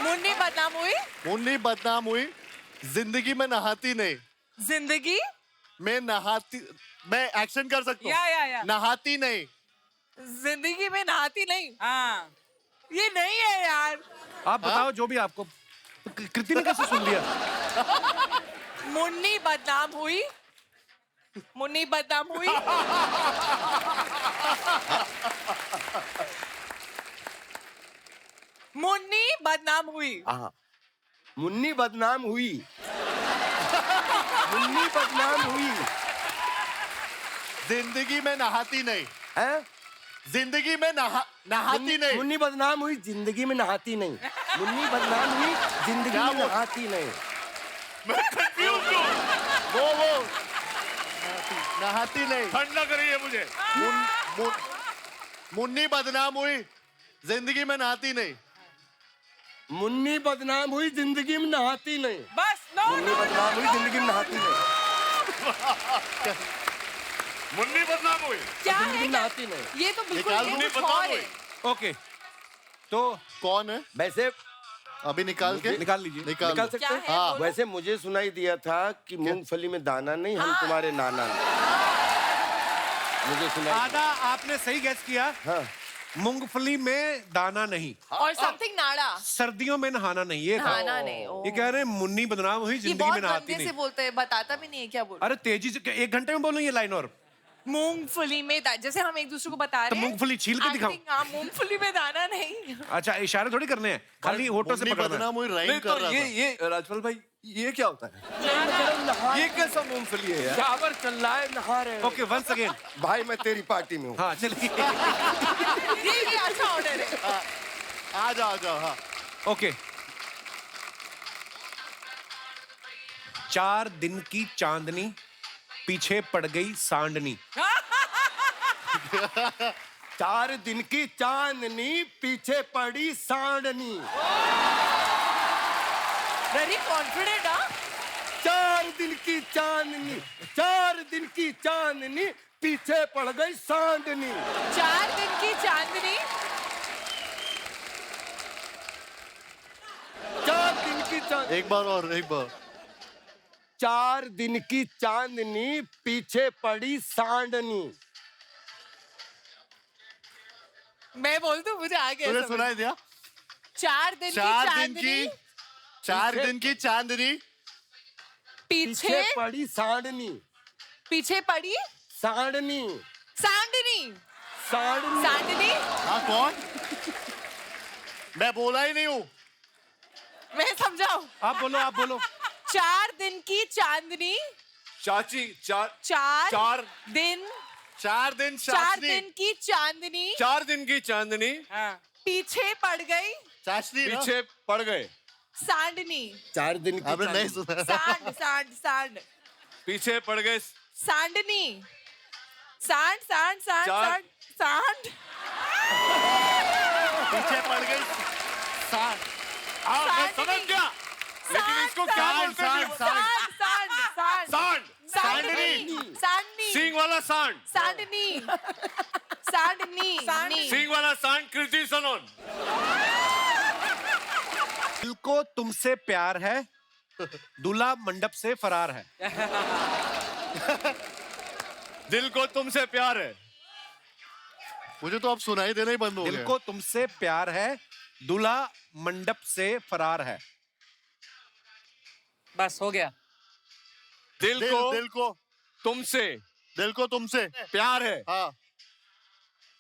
Speaker 4: मुन्नी बदनाम हुई,
Speaker 3: मुन्नी बदनाम हुई, जिंदगी में नहाती नहीं।
Speaker 4: जिंदगी
Speaker 3: मैं नहाती, मैं एक्शन कर सकता हूँ।
Speaker 4: या
Speaker 3: नहाती नहीं।
Speaker 4: जिंदगी में नहाती नहीं। हाँ, ये नहीं है यार।
Speaker 1: आप बताओ जो भी आपको। कृति ने कैसे सुन लिया?
Speaker 4: मुन्नी बदनाम हुई, मुन्नी बदनाम हुई। मुन्नी बदनाम हुई।
Speaker 7: हाँ, मुन्नी बदनाम हुई। मुन्नी बदनाम हुई।
Speaker 3: जिंदगी में नहाती नहीं।
Speaker 7: हैं?
Speaker 3: जिंदगी में नहाती नहीं।
Speaker 7: मुन्नी बदनाम हुई, जिंदगी में नहाती नहीं। मुन्नी बदनाम हुई, जिंदगी
Speaker 3: क्या
Speaker 7: में
Speaker 3: बोल-
Speaker 7: नहाती नहीं।
Speaker 3: मैं कंफ्यूज हूँ। वो नहाती नहीं।
Speaker 1: ठंड लग रही है मुझे।
Speaker 3: मुन्नी बदनाम हुई, जिंदगी में नहाती नहीं।
Speaker 7: मुन्नी बदनाम हुई, जिंदगी में नहाती नहीं।
Speaker 4: बस नो
Speaker 7: मुन्नी बदनाम हुई, जिंदगी में नहाती नहीं।
Speaker 1: मुन्नी बदनाम हुई।
Speaker 4: क्या
Speaker 7: जिंदगी
Speaker 4: है
Speaker 7: में
Speaker 4: क्या?
Speaker 7: नहाती नहीं।
Speaker 4: ये तो बिल्कुल
Speaker 3: निकाल
Speaker 4: ये
Speaker 3: मुन्नी
Speaker 4: कुछ
Speaker 3: बदनाम
Speaker 4: और
Speaker 3: हुई।
Speaker 4: है।
Speaker 1: ओके, तो
Speaker 3: कौन है?
Speaker 7: वैसे
Speaker 3: अभी निकाल के
Speaker 1: निकाल लीजिए।
Speaker 3: निकाल
Speaker 1: निकाल
Speaker 3: लो।
Speaker 1: सकते
Speaker 4: क्या
Speaker 1: हैं?
Speaker 4: है?
Speaker 3: हाँ।
Speaker 4: बोलो।
Speaker 7: वैसे मुझे सुनाई दिया था कि मूंगफली में दाना नहीं, हम तुम्हारे नाना नहीं। मुझे सुनाई दिया।
Speaker 1: आधा आपने सही गैस किया।
Speaker 7: हाँ।
Speaker 1: मूंगफली में दाना नहीं,
Speaker 4: और समथिंग नाड़ा,
Speaker 1: सर्दियों में नहाना नहीं। ये था।
Speaker 4: नहाना नहीं। ओ।
Speaker 1: ये कह रहे हैं मुन्नी बदनाम हुई,
Speaker 4: ये
Speaker 1: जिंदगी में
Speaker 4: बहुत
Speaker 1: नहाती
Speaker 4: गंदे से
Speaker 1: नहीं।
Speaker 4: बोलते हैं, बताता भी नहीं है क्या बोल।
Speaker 1: अरे तेजी से, 1 घंटे में बोलो ये लाइन। और
Speaker 4: मूंगफली में जैसे हम एक दूसरे को बता
Speaker 1: तो
Speaker 4: रहे हैं।
Speaker 1: मूंगफली छील के दिखाओ।
Speaker 4: Acting, हाँ, मूंगफली में दाना नहीं।
Speaker 1: अच्छा, इशारे थोड़ी करने हैं, खाली होठों से
Speaker 3: मुन्नी
Speaker 1: पकड़ना है।
Speaker 3: बदनाम हुई, राइम
Speaker 6: नहीं
Speaker 3: कर
Speaker 6: तो
Speaker 3: रहा था।
Speaker 6: ये राजपाल भाई, ये क्या होता है? ये कैसा मूंगफली है यार?
Speaker 7: शावर चल रहा है, नहा रहे हैं।
Speaker 1: Okay, once again.
Speaker 7: भाई मैं तेरी पार्टी में हूँ।
Speaker 1: हाँ चलिए।
Speaker 4: ये अच्छा ऑर्डर है।
Speaker 3: आ जाओ। हाँ।
Speaker 1: ओके। 4 दिन की चांदनी, पीछे पड़ गई सांडनी।
Speaker 7: 4 दिन की चांदनी, पीछे पड़ी सांडनी।
Speaker 4: Very confident. हाँ,
Speaker 7: 4 दिन की चांदनी, 4 दिन की चांदनी, पीछे पड़ गई सांडनी।
Speaker 4: 4 दिन की चांदनी,
Speaker 7: 4 दिन की चांदनी,
Speaker 3: एक बार और, एक बार।
Speaker 7: 4 दिन की चांदनी, पीछे पड़ी सांडनी।
Speaker 4: मैं बोल दूं, मुझे आगे
Speaker 3: तुझे
Speaker 4: समझ।
Speaker 3: सुनाई दिया?
Speaker 4: 4 दिन की
Speaker 3: 4 दिन
Speaker 4: चांदनी,
Speaker 3: की, 4 दिन की चांदनी,
Speaker 4: पीछे
Speaker 7: पीछे पड़ी सांडनी।
Speaker 4: पीछे पड़ी
Speaker 7: सांडनी।
Speaker 4: सांडनी।
Speaker 7: सांडनी।
Speaker 4: सांडनी।
Speaker 3: हाँ कौन? मैं बोला ही नहीं हूँ।
Speaker 4: मैं समझाऊं।
Speaker 1: आप बोलो, आप बोलो।
Speaker 4: 4 दिन की चांदनी,
Speaker 6: चाची, चार
Speaker 4: 4 दिन,
Speaker 3: 4 दिन
Speaker 4: 4
Speaker 3: चाशनी।
Speaker 4: दिन की चांदनी,
Speaker 6: 4 दिन की चांदनी,
Speaker 4: पीछे पड़ गई
Speaker 3: चाशनी ना?
Speaker 6: पीछे पड़ गए।
Speaker 4: सांडनी।
Speaker 7: 4 दिन की
Speaker 3: आपने नहीं
Speaker 7: चांदनी।
Speaker 3: सुना?
Speaker 4: सांड
Speaker 6: पीछे पड़ गए।
Speaker 4: सांडनी। सांड सांड सांड
Speaker 6: चार-
Speaker 4: सांड सांड
Speaker 3: पीछे पड़ गई। सांड।
Speaker 6: मैं समझ गया, लेकिन इसको क्या बोलते हैं?
Speaker 4: सांड सांड सांड
Speaker 6: सांड,
Speaker 4: सांडनी। सांडनी।
Speaker 6: सींग वाला सांड,
Speaker 4: सांडनी। सांडनी।
Speaker 6: सींग वाला सांड। कृति सनोन।
Speaker 1: दिल को तुमसे प्यार है, दूल्हा मंडप से फरार है।
Speaker 6: दिल को तुमसे प्यार है।
Speaker 3: मुझे तो अब सुनाई देना ही बंद हो
Speaker 1: दिल
Speaker 3: गया।
Speaker 1: को तुमसे प्यार है, दूल्हा मंडप से फरार है।
Speaker 2: बस हो गया।
Speaker 6: दिल
Speaker 3: दिल
Speaker 6: को तुमसे
Speaker 3: दिल को तुमसे
Speaker 6: प्यार है।
Speaker 3: हाँ।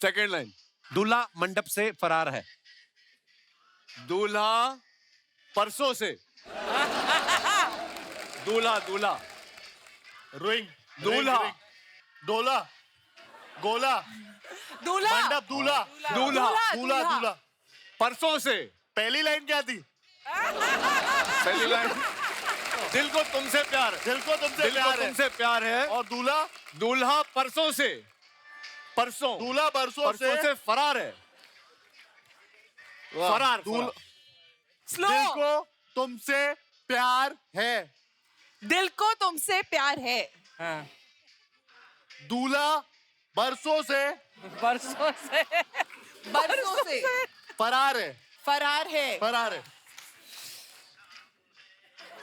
Speaker 6: Second line.
Speaker 1: दूल्हा मंडप से फरार है।
Speaker 6: दूल्हा परसों से। दूल्हा दूल्हा
Speaker 3: रिंग।
Speaker 6: दूल्हा।
Speaker 3: डोला। गोला।
Speaker 4: दूल्हा।
Speaker 3: मंडप। दूल्हा।
Speaker 6: दूल्हा
Speaker 3: दूल्हा। दूल्हा।
Speaker 6: परसों से।
Speaker 3: पहली लाइन क्या थी?
Speaker 6: पहली लाइन, दिल को तुमसे प्यार,
Speaker 3: दिल को तुमसे
Speaker 6: दिल को
Speaker 3: प्यार है।
Speaker 6: तुमसे प्यार है,
Speaker 3: और दूल्हा?
Speaker 6: दूल्हा परसों से, परसों,
Speaker 3: दूल्हा बरसों
Speaker 6: से फरार है।
Speaker 3: वाह।
Speaker 6: फरार,
Speaker 3: दूल्हा
Speaker 4: स्लो।
Speaker 3: दिल को तुमसे प्यार है।
Speaker 4: दिल को तुमसे प्यार है।
Speaker 2: हाँ,
Speaker 3: दूल्हा बरसों से
Speaker 2: परसों से
Speaker 4: बरसों से
Speaker 3: फरार है।
Speaker 4: फरार है।
Speaker 3: फरार है।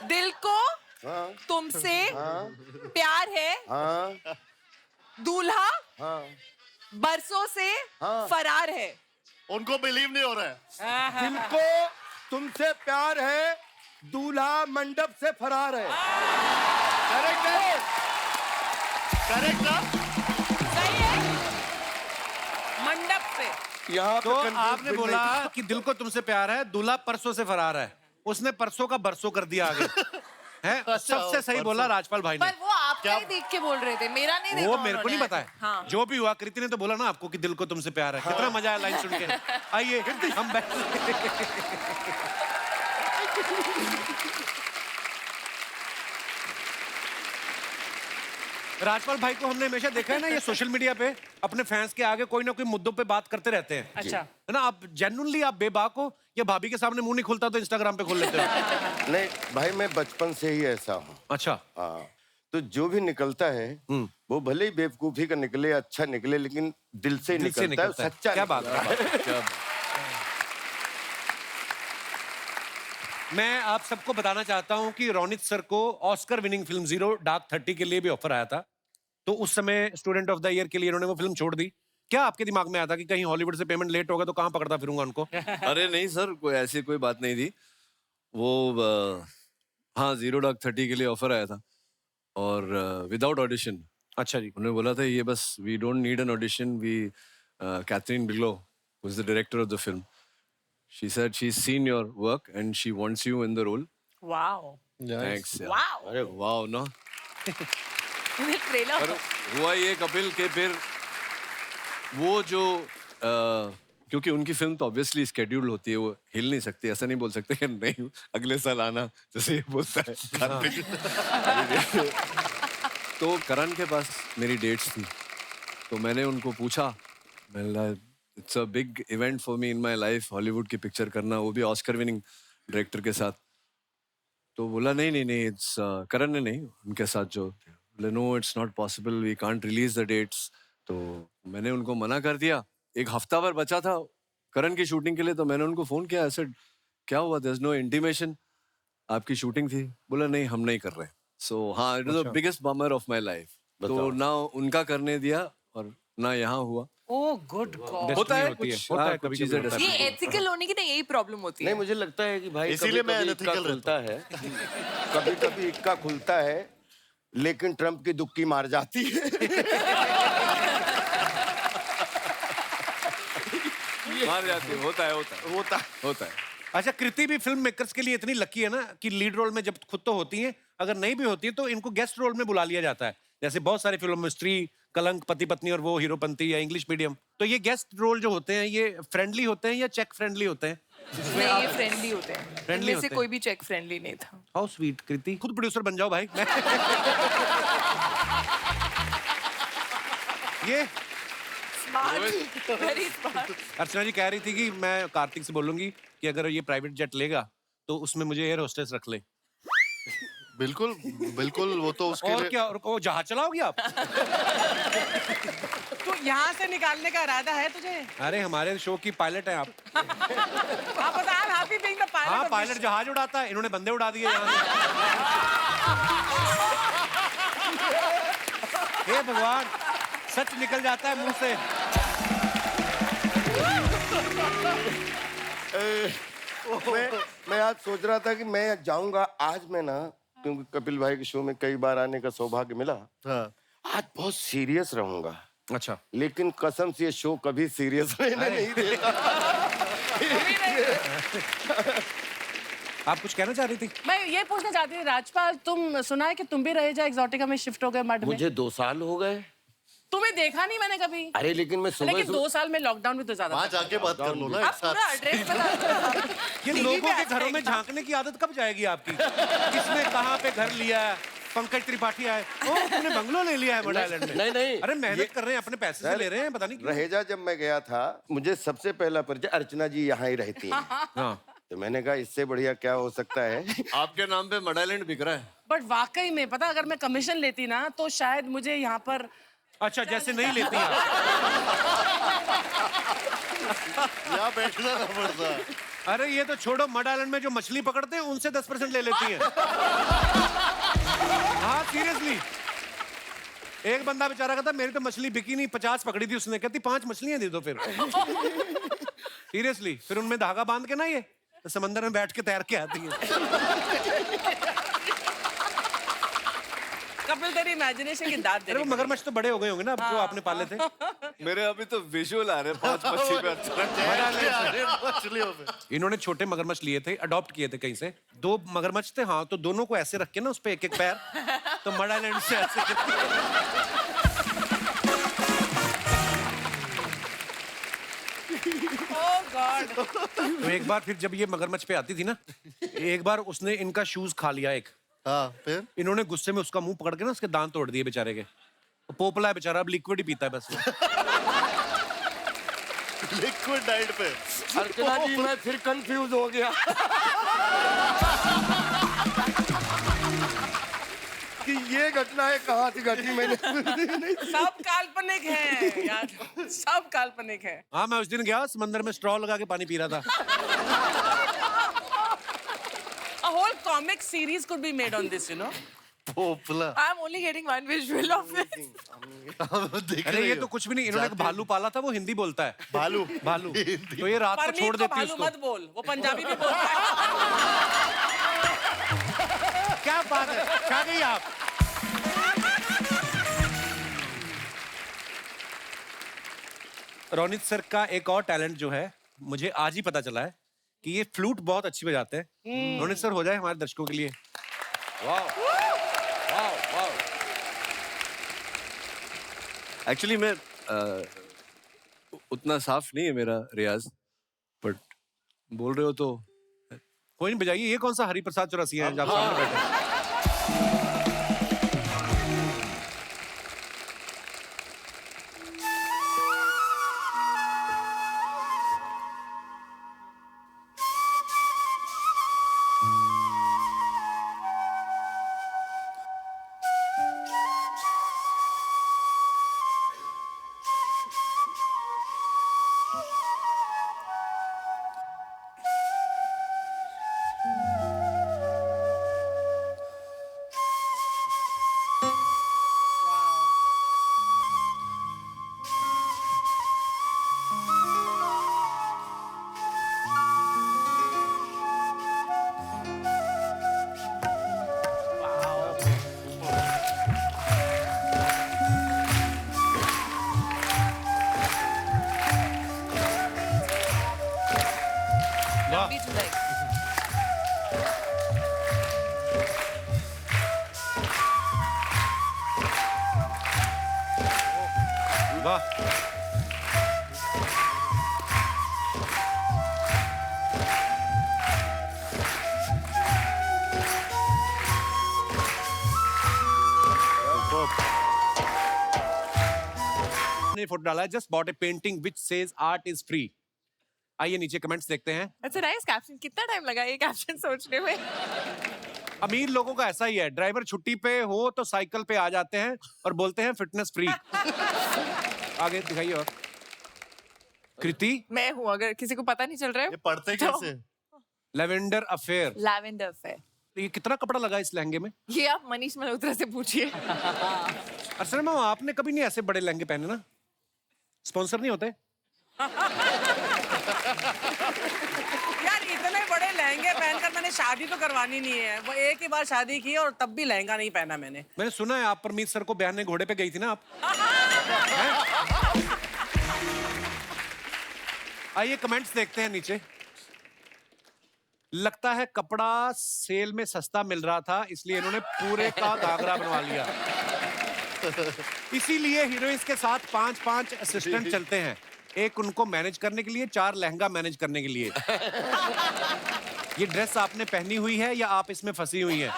Speaker 4: दिल को
Speaker 7: हाँ
Speaker 4: तुमसे
Speaker 7: हाँ
Speaker 4: प्यार है।
Speaker 7: हाँ
Speaker 4: दूल्हा
Speaker 7: हाँ
Speaker 4: बरसों से
Speaker 7: हाँ।
Speaker 4: फरार है।
Speaker 3: उनको बिलीव नहीं हो रहा है।
Speaker 7: दिल को तुमसे प्यार है, दूल्हा मंडप से फरार है।
Speaker 3: करेक्ट है, करेक्ट है।
Speaker 4: सही है। मंडप से।
Speaker 7: यहाँ पे
Speaker 1: तो
Speaker 7: confuse
Speaker 1: आपने
Speaker 7: बिल्कुल
Speaker 1: बोला
Speaker 7: नहीं।
Speaker 1: कि दिल को तुमसे प्यार है, दूल्हा परसों से फरार है, उसने परसों का बरसों कर दिया आगे है। सबसे सही
Speaker 3: परसों।
Speaker 1: बोला राजपाल भाई ने।
Speaker 4: पर वो आपका ही देख के बोल रहे थे, मेरा नहीं देखा
Speaker 1: वो मेरे को नहीं
Speaker 4: उन्होंने।
Speaker 1: पता है।
Speaker 4: हाँ।
Speaker 1: जो भी हुआ, कृति ने तो बोला ना आपको कि दिल को तुमसे प्यार है। कितना मजा आया लाइन सुन के। आइए हम बैठ राजपाल भाई को हमने हमेशा देखा है ना, ये सोशल मीडिया पे अपने फैंस के आगे कोई ना कोई मुद्दों पे बात करते रहते हैं।
Speaker 2: अच्छा।
Speaker 1: है ना, आप जेन्युइनली आप बेबाक हो या भाभी के सामने मुंह नहीं खुलता तो इंस्टाग्राम पे खोल लेते हो?
Speaker 7: नहीं भाई, मैं बचपन से ही ऐसा हूँ।
Speaker 1: अच्छा।
Speaker 7: हाँ, तो जो भी निकलता है वो भले ही बेवकूफी का निकले, अच्छा निकले, लेकिन दिल से
Speaker 1: दिल से
Speaker 7: निकलता है,
Speaker 1: निकलता है।
Speaker 7: सच्चा
Speaker 1: क्या बात
Speaker 7: निकलता
Speaker 1: है।
Speaker 7: है।
Speaker 6: क्या बात।
Speaker 1: मैं आप सबको बताना चाहता हूं कि रोनित सर को Oscar winning film zero dark 30 के लिए भी ऑफर आया था। तो उस समय स्टूडेंट ऑफ द ईयर के लिए इन्होंने वो फिल्म छोड़ दी। क्या आपके दिमाग में आया था कि कहीं हॉलीवुड से पेमेंट लेट होगा तो कहां पकड़ता फिरूंगा उनको?
Speaker 6: अरे नहीं सर, कोई ऐसी कोई बात नहीं थी। वो हाँ, जीरो डार्क 30 के लिए ऑफर आया था और विदाउट ऑडिशन।
Speaker 1: अच्छा जी।
Speaker 6: उन्होंने बोला था ये बस, we don't need an audition, we Kathryn Bigelow who is the director of the film, she said she has seen your work and she wants you in the role.
Speaker 2: Wow.
Speaker 6: Thanks.
Speaker 4: Wow.
Speaker 6: अरे wow ना।
Speaker 4: Trailer.
Speaker 6: पर हुआ ये कपिल के फिर वो जो क्योंकि उनकी फिल्म तो ऑब्वियसली स्केड्यूल होती है, वो हिल नहीं सकती। ऐसा नहीं बोल सकते कि नहीं अगले साल आना, जैसे ये बोलता है तो करण के पास मेरी डेट्स थी, तो मैंने उनको पूछा, मैंने it's a big event for me in my life, Hollywood की पिक्चर करना, वो भी ऑस्कर विनिंग डायरेक्टर के साथ। तो बोला नहीं इट्स करण ने नहीं, उनके साथ जो बोले no it's not possible, we can't release the dates. तो मैंने उनको मना कर दिया। एक हफ्ता भर बचा था करण की शूटिंग के लिए, तो मैंने उनको फोन किया, ऐसे क्या हुआ, देयर इज नो इंटीमेशन, आपकी शूटिंग थी। बोला नहीं हम नहीं कर रहे। सो हाँ, it was the biggest bummer of my life. तो ना उनका करने दिया और ना यहाँ हुआ।
Speaker 2: Oh good God.
Speaker 6: होता है
Speaker 1: होती है,
Speaker 6: कुछ,
Speaker 1: होता है,
Speaker 6: हाँ, कुछ
Speaker 1: कभी-कभी
Speaker 6: चीजें
Speaker 1: होता है।
Speaker 4: ये एथिकल होने की ना यही प्रॉब्लम होती
Speaker 7: नहीं,
Speaker 4: है।
Speaker 7: मुझे लगता है कि भाई
Speaker 3: इसीलिए मैं
Speaker 7: कभी-कभी इक्का
Speaker 3: unethical
Speaker 7: खुलता है, कभी-कभी इक्का खुलता है, लेकिन ट्रम्प की दुक्की मार जाती है।
Speaker 6: मार जाती है, होता है।
Speaker 1: अच्छा, कृति भी फिल्म मेकर्स के लिए इतनी लकी है ना कि लीड रोल में जब खुद तो होती हैं, अगर नहीं भी होती है तो इनको गेस्ट रोल में बुला लिया जाता है। जैसे बहुत सारी फिल्मों में स्त्री, कलंक, पति पत्नी और वो हीरोपंती या इंग्लिश मीडियम। तो ये गेस्ट रोल जो होते हैं ये फ्रेंडली होते हैं या चेक फ्रेंडली होते हैं?
Speaker 4: नहीं, ये फ्रेंडली होते हैं।
Speaker 1: Friendly
Speaker 4: इनमें से
Speaker 1: होते हैं।
Speaker 4: कोई भी चेक फ्रेंडली नहीं था।
Speaker 1: हाउ स्वीट कृति, खुद प्रोड्यूसर बन जाओ भाई। ये
Speaker 4: स्मार्ट, वेरी स्मार्ट।
Speaker 1: अर्चना जी कह रही थी कि मैं कार्तिक से बोलूंगी कि अगर ये प्राइवेट जेट लेगा तो उसमें मुझे एयर होस्टेस रख ले।
Speaker 3: बिल्कुल बिल्कुल, वो तो उसके
Speaker 1: और
Speaker 3: लिए
Speaker 1: क्या, और वो जहाज चलाओगी आप?
Speaker 2: तो यहाँ से निकालने का इरादा है तुझे?
Speaker 1: अरे हमारे शो की पायलट हैं आप।
Speaker 2: आप बता, I'm happy being the pilot
Speaker 1: हाँ,
Speaker 2: of this
Speaker 1: पायलट जहाज उड़ाता है, इन्होंने बंदे उड़ा दिए यहाँ से। हे भगवान, सच निकल जाता है मुंह से।
Speaker 7: मैं आज सोच रहा था कि मैं जाऊंगा आज, मैं ना, क्योंकि कपिल भाई के शो में कई बार आने का सौभाग्य मिला।
Speaker 3: हाँ।
Speaker 7: आज बहुत सीरियस रहूंगा,
Speaker 1: अच्छा,
Speaker 7: लेकिन कसम से ये शो कभी सीरियस रहने नहीं देता।
Speaker 1: आप कुछ कहना चाह रही थी?
Speaker 2: मैं ये पूछना चाहती थी राजपाल, तुम सुना है कि तुम भी रहे जा एक्सोटिका में शिफ्ट हो गए मड में?
Speaker 7: मुझे 2 साल हो गए।
Speaker 2: तुम्हें देखा नहीं मैंने कभी।
Speaker 7: अरे लेकिन मैं सुबह
Speaker 2: लेकिन 2 साल में लॉकडाउन भी तो ज्यादा
Speaker 3: वहां
Speaker 2: था।
Speaker 3: जाके बात कर लो ना
Speaker 2: आप
Speaker 3: एक साथ।
Speaker 2: पूरा एड्रेस बता दो।
Speaker 1: ये
Speaker 2: TV
Speaker 1: लोगों
Speaker 2: पे
Speaker 1: के
Speaker 2: आज
Speaker 1: घरों में
Speaker 2: देखना।
Speaker 1: झांकने की आदत कब जाएगी आपकी? किसने कहाँ पे घर लिया है? पंकज त्रिपाठी आए, ओ तूने बंगलो ले लिया है मड आइलैंड में।
Speaker 7: नहीं
Speaker 1: अरे मेहनत कर रहे हैं, अपने पैसे से ले रहे हैं, पता नहीं क्यों।
Speaker 7: रहेजा जब मैं गया था, मुझे सबसे पहला परिचय अर्चना जी यहाँ ही रहती हैं।
Speaker 1: हाँ
Speaker 7: तो मैंने कहा इससे बढ़िया क्या हो सकता है।
Speaker 6: आपके नाम पे मड आइलैंड बिक रहा है।
Speaker 2: बट वाकई में पता, अगर मैं कमीशन लेती ना तो शायद मुझे यहाँ पर
Speaker 1: अच्छा, जैसे नहीं लेती आप।
Speaker 3: यहाँ बैठना ना पड़ता।
Speaker 1: अरे ये तो छोड़ो, मड आइलैंड में जो मछली पकड़ते हैं उनसे 10% ले लेती हैं। हाँ सीरियसली, एक बंदा बेचारा कहता मेरी तो मछली बिकी नहीं, 50 पकड़ी थी उसने, कहती 5 मछलियां दे दो फिर। सीरियसली, फिर उनमें धागा बांध के ना ये तो समंदर में बैठ के तैर के आती है।
Speaker 2: कपिल तेरी इमेजिनेशन की दाद दे
Speaker 1: अरे वो
Speaker 2: रही।
Speaker 1: मगरमच्छ तो बड़े हो गए होंगे ना अब जो आपने पाले थे।
Speaker 6: मेरे अभी तो विजुअल आ रहे हैं 5 मछली पे
Speaker 3: मछलियों पे।
Speaker 1: इन्होंने छोटे मगरमच्छ लिए थे, अडॉप्ट किए थे कहीं से। 2 मगरमच्छ थे, हाँ, तो दोनों को ऐसे रख के ना उस पे एक-एक पैर, तो मड आइलैंड से ऐसे
Speaker 2: ओह गॉड।
Speaker 1: तो एक बार फिर जब ये मगरमच्छ पे आती थी ना, एक बार उसने इनका शूज खा लिया एक।
Speaker 3: हाँ फिर
Speaker 1: इन्होंने गुस्से में उसका मुंह पकड़ के ना उसके दांत तोड़ दिए बेचारे के। वो पोपला है बेचारा, अब लिक्विड ही पीता है बस वो।
Speaker 3: लिक्विड डाइट पे।
Speaker 7: अर्चना जी मैं फिर कंफ्यूज हो गया कि ये घटनाएं कहाँ से घटी मैंने।
Speaker 2: सब काल्पनिक है यार, सब काल्पनिक है।
Speaker 1: हाँ, मैं उस दिन गया समंदर में स्ट्रॉ लगा के पानी पी रहा था।
Speaker 2: A whole comic series could be made on this, you know.
Speaker 3: पोपला।
Speaker 4: I'm only getting one visual of it.
Speaker 3: दिख
Speaker 1: अरे
Speaker 3: रही
Speaker 1: ये
Speaker 3: हो।
Speaker 1: तो कुछ भी नहीं, इन्होंने एक भालू पाला था, वो हिंदी बोलता है।
Speaker 3: भालू।
Speaker 1: भालू तो ये रात को
Speaker 2: परमीत
Speaker 1: छोड़
Speaker 2: को
Speaker 1: देती है
Speaker 2: भालू
Speaker 1: उसको।
Speaker 2: मत बोल, वो पंजाबी भी बोलता है।
Speaker 1: क्या बात है, क्या गई आप? रोनित सर का एक और टैलेंट जो है मुझे आज ही पता चला है कि ये फ्लूट बहुत अच्छी बजाते हैं। रोनित सर हो जाए हमारे दर्शकों के लिए।
Speaker 6: एक्चुअली मैं उतना साफ नहीं है मेरा रियाज, बट बोल रहे हो तो
Speaker 1: कोई नहीं, बजाइए। ये कौन सा हरिप्रसाद चौरसिया है जो आप सामने बैठे हैं? वाह,
Speaker 4: Beat you like.
Speaker 1: वाह। ने फोटो डाला है, just bought A painting which says art is free. आइए नीचे कमेंट्स देखते हैं।
Speaker 4: That's a nice caption. कितना टाइम लगा ये कैप्शन सोचने में?
Speaker 1: अमीर लोगों का ऐसा ही है, ड्राइवर छुट्टी पे हो तो साइकिल पे आ जाते हैं और बोलते हैं फिटनेस फ्री। आगे दिखाइए। और कृति,
Speaker 4: मैं हूँ, अगर किसी को पता नहीं चल रहा
Speaker 3: ये
Speaker 4: है।
Speaker 3: पढ़ते कैसे?
Speaker 1: Lavender affair.
Speaker 4: Lavender fair.
Speaker 1: ये कितना कपड़ा लगा इस लहंगे में?
Speaker 4: ये आप मनीष मल्होत्रा से पूछिए।
Speaker 1: असल में आपने कभी नहीं ऐसे बड़े लहंगे पहने ना? स्पॉन्सर नहीं होते?
Speaker 2: यार इतने बड़े लहंगे पहनकर मैंने शादी तो करवानी नहीं है। वो एक ही बार शादी की और तब भी लहंगा नहीं पहना मैंने।
Speaker 1: मैंने सुना है आप परमीत सर को बयान घोड़े पे गई थी ना आप? हैं? आइए कमेंट्स देखते हैं नीचे। लगता है कपड़ा सेल में सस्ता मिल रहा था, इसलिए इन्होंने पूरे का घाघरा बनवा लिया। इसीलिए हीरोइंस के साथ 5-5 असिस्टेंट चलते हैं, एक उनको मैनेज करने के लिए, 4 लहंगा मैनेज करने के लिए। ये ड्रेस आपने पहनी हुई है या आप इसमें फंसी हुई हैं?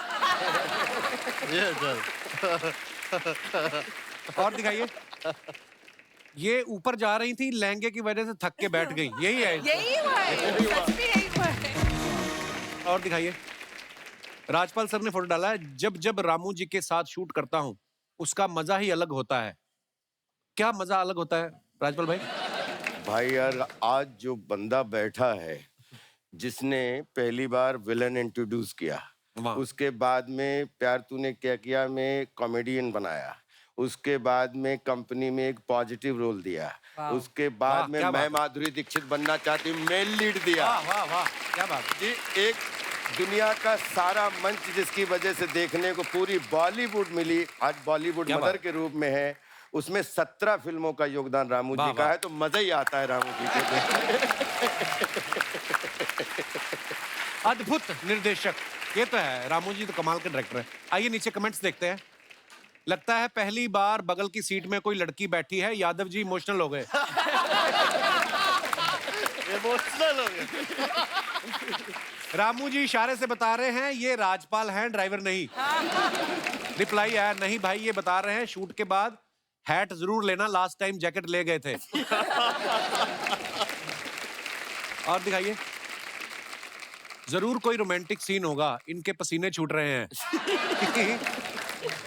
Speaker 1: और दिखाइए। ये ऊपर जा रही थी, लहंगे की वजह से थक के बैठ गई, यही है।
Speaker 4: यही हुआ है, सच में यही हुआ है।
Speaker 1: और दिखाइए। राजपाल सर ने फोटो डाला है, जब जब रामू जी के साथ शूट करता हूं उसका मजा ही अलग होता है। क्या मजा अलग होता है राजपाल भाई?
Speaker 7: भाई यार, आज जो बंदा बैठा है जिसने पहली बार विलन इंट्रोड्यूस किया,
Speaker 1: वाह।
Speaker 7: उसके बाद में प्यार तूने क्या किया में कॉमेडियन बनाया, उसके बाद में कंपनी में एक पॉजिटिव रोल दिया, उसके
Speaker 1: वाह,
Speaker 7: बाद में
Speaker 1: क्या
Speaker 7: मैं
Speaker 1: बात।
Speaker 7: माधुरी दीक्षित बनना चाहती हूँ मेन लीड दिया।
Speaker 1: वाह वाह वाह, क्या बात।
Speaker 7: जी, एक दुनिया का सारा मंच जिसकी वजह से देखने को पूरी बॉलीवुड मिली, आज बॉलीवुड
Speaker 1: क्या
Speaker 7: मदर
Speaker 1: बात।
Speaker 7: के रूप में है। उसमें 17 फिल्मों का योगदान रामू
Speaker 1: वाह,
Speaker 7: जी का
Speaker 1: वाह।
Speaker 7: है, तो मजा ही आता है रामू जी को
Speaker 1: अद्भुत निर्देशक, ये तो है, रामू जी तो कमाल के डायरेक्टर है। आइए नीचे कमेंट्स देखते हैं। लगता है पहली बार बगल की सीट में कोई लड़की बैठी है, यादव जी इमोशनल हो गए।
Speaker 3: इमोशनल हो गए।
Speaker 1: रामू जी इशारे से बता रहे हैं ये राजपाल हैं, ड्राइवर नहीं। रिप्लाई आया, नहीं भाई ये बता रहे हैं शूट के बाद हैट जरूर लेना, लास्ट टाइम जैकेट ले गए थे। और दिखाइए। जरूर कोई रोमांटिक सीन होगा, इनके पसीने छूट रहे हैं।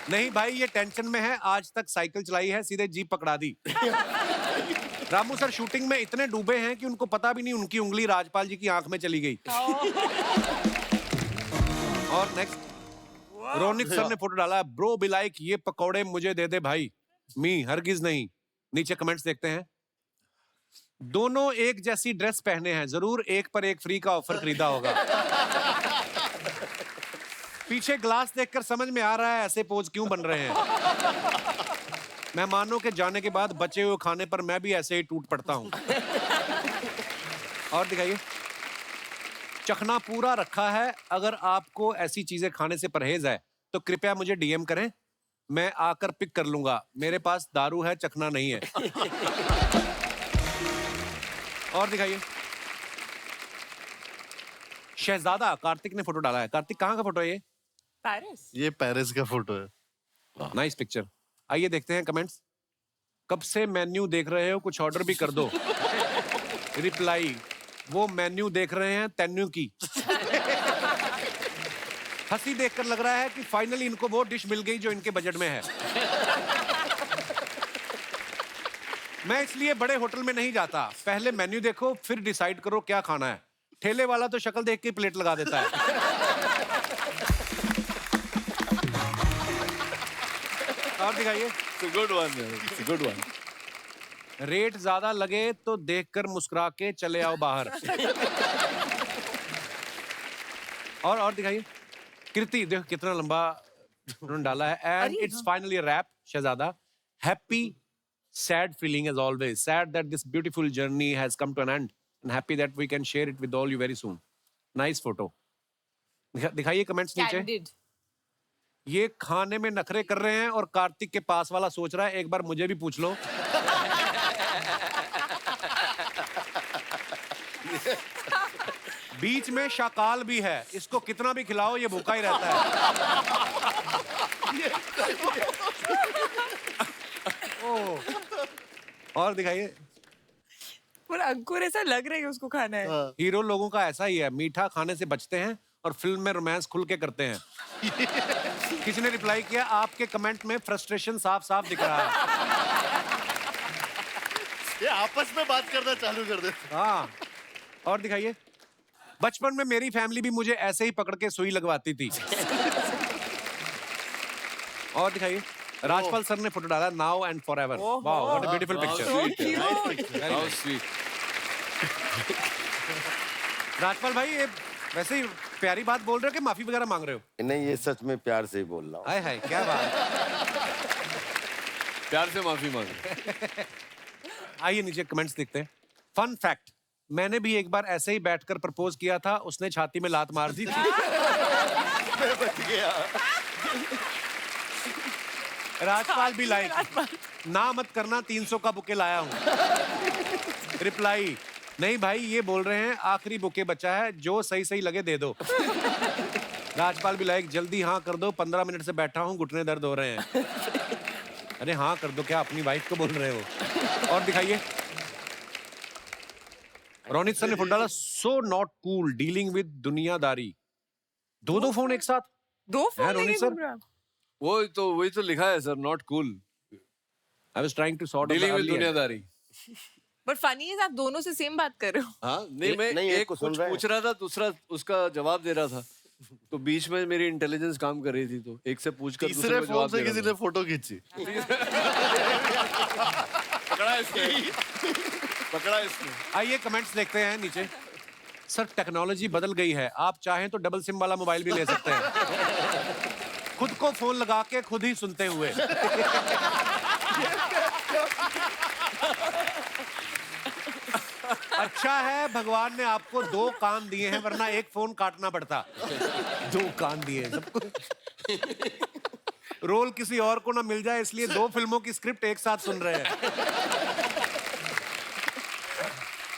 Speaker 1: नहीं भाई ये टेंशन में है, आज तक साइकिल चलाई है, सीधे जीप पकड़ा दी। रामू सर शूटिंग में इतने डूबे हैं कि उनको पता भी नहीं उनकी उंगली राजपाल जी की आंख में चली गई। और नेक्स्ट रोनित सर ने फोटो डाला, ब्रो बी लाइक ये पकौड़े मुझे दे दे भाई, मी हरगिज नहीं। नीचे कमेंट्स देखते हैं। दोनों एक जैसी ड्रेस पहने हैं, जरूर एक पर एक फ्री का ऑफर खरीदा होगा। पीछे ग्लास देखकर समझ में आ रहा है ऐसे पोज क्यों बन रहे हैं। मेहमानों के जाने के बाद बचे हुए खाने पर मैं भी ऐसे ही टूट पड़ता हूं। और दिखाइए। चखना पूरा रखा है, अगर आपको ऐसी चीजें खाने से परहेज है तो कृपया मुझे डीएम करें, मैं आकर पिक कर लूंगा, मेरे पास दारू है, चखना नहीं है। और दिखाइए। शहजादा कार्तिक ने फोटो डाला है। कार्तिक कहाँ का फोटो है ये?
Speaker 4: पेरिस।
Speaker 3: ये पेरिस का फोटो है।
Speaker 1: Nice picture. आइए देखते हैं कमेंट्स। कब से मेन्यू देख रहे हो, कुछ ऑर्डर भी कर दो। रिप्लाई, वो मेन्यू देख रहे हैं तेन्यू की। हंसी देखकर लग रहा है कि फाइनली इनको वो डिश मिल गई जो इनके बजट में है। मैं इसलिए बड़े होटल में नहीं जाता, पहले मेन्यू देखो फिर डिसाइड करो क्या खाना है। ठेले वाला तो शक्ल देख के प्लेट लगा देता है। और दिखाइए।
Speaker 6: Good one, good one.
Speaker 1: Rate ज्यादा लगे तो देखकर मुस्कुरा के चले आओ बाहर। और दिखाइए। कृति देखो कितना लंबा उन्होंने डाला है। And it's finally wrap. Shehzada, happy sad feeling as always, sad that this beautiful journey has come to an end and happy that we can share it with all you very soon. Nice photo. दिखाइए comments नीचे।
Speaker 4: Candid.
Speaker 1: ये खाने में नखरे कर रहे हैं और कार्तिक के पास वाला सोच रहा है एक बार मुझे भी पूछ लो। बीच में शाकाल भी है, इसको कितना भी खिलाओ ये भूखा ही रहता है। और दिखाइए।
Speaker 4: पर अंकुर ऐसा लग रहा है उसको खाना है।
Speaker 1: हीरो लोगों का ऐसा ही है, मीठा खाने से बचते हैं और फिल्म में रोमांस खुल के करते हैं। किसी ने रिप्लाई किया, आपके कमेंट में फ्रस्ट्रेशन साफ साफ दिख रहा है।
Speaker 3: ये आपस में बात करना चालू कर दे।
Speaker 1: हाँ। और दिखाइए। बचपन में मेरी फैमिली भी मुझे ऐसे ही पकड़ के सुई लगवाती थी। और दिखाइए। राजपाल सर ने फोटो डाला, now and forever. Wow, what a beautiful picture.
Speaker 6: How sweet.
Speaker 1: Rajpal भाई ये वैसे ही प्यारी बात बोल रहे हो कि माफी वगैरह मांग रहे हो?
Speaker 7: नहीं, ये सच में प्यार से ही बोल रहा हूँ।
Speaker 1: हाय हाय, क्या बात।
Speaker 6: प्यार से माफी मांगे।
Speaker 1: आइए नीचे कमेंट्स देखते हैं। फन फैक्ट, मैंने भी एक बार ऐसे ही बैठकर प्रपोज किया था, उसने छाती में लात मार दी थी।
Speaker 7: मैं बच गया।
Speaker 1: राजपाल भी लाइक ना मत करना 300 का बुके लाया हूँ। रिप्लाई नहीं भाई ये बोल रहे हैं आखिरी बुके बचा है जो सही सही लगे दे दो। राजपाल भी लाइक जल्दी हाँ कर दो 15 मिनट से बैठा हूँ घुटने दर्द हो रहे हैं। अरे हाँ कर दो क्या अपनी वाइफ को बोल रहे हो। और दिखाइए रोनित सर ने फुट डाला so not cool dealing with दुनियादारी। दो फोन एक साथ
Speaker 4: दो
Speaker 1: है
Speaker 4: फोन
Speaker 1: रोनित
Speaker 4: लेके
Speaker 1: सर?
Speaker 4: घूम रहा है।
Speaker 6: वही तो लिखा है sir, not cool
Speaker 1: I was trying to sort
Speaker 6: dealing with दुनियादारी।
Speaker 4: बट फनी है आप दोनों से सेम बात कर रहे हो।
Speaker 6: हाँ नहीं, मैं
Speaker 7: नहीं, एक
Speaker 6: एक
Speaker 7: को सुन
Speaker 6: कुछ
Speaker 7: रहे हैं।
Speaker 6: पूछ रहा था, दूसरा उसका जवाब दे रहा था, तो बीच में मेरी इंटेलिजेंस काम कर रही थी, तो एक से पूछकर दूसरे
Speaker 3: तीसरे
Speaker 6: को
Speaker 3: फोन
Speaker 6: जवाब
Speaker 3: से
Speaker 6: दे
Speaker 3: किसी
Speaker 6: रहा
Speaker 3: ने फोटो खींची।
Speaker 6: पकड़ा इसने।
Speaker 1: आइए कमेंट्स देखते हैं नीचे। सर टेक्नोलॉजी बदल गई है आप चाहें तो डबल सिम वाला मोबाइल भी ले सकते हैं। खुद को फोन लगा के खुद ही सुनते हुए। अच्छा है भगवान ने आपको 2 कान दिए हैं वरना एक फोन काटना पड़ता। 2 कान दिए हैं सबको। रोल किसी और को ना मिल जाए इसलिए 2 फिल्मों की स्क्रिप्ट एक साथ सुन रहे हैं।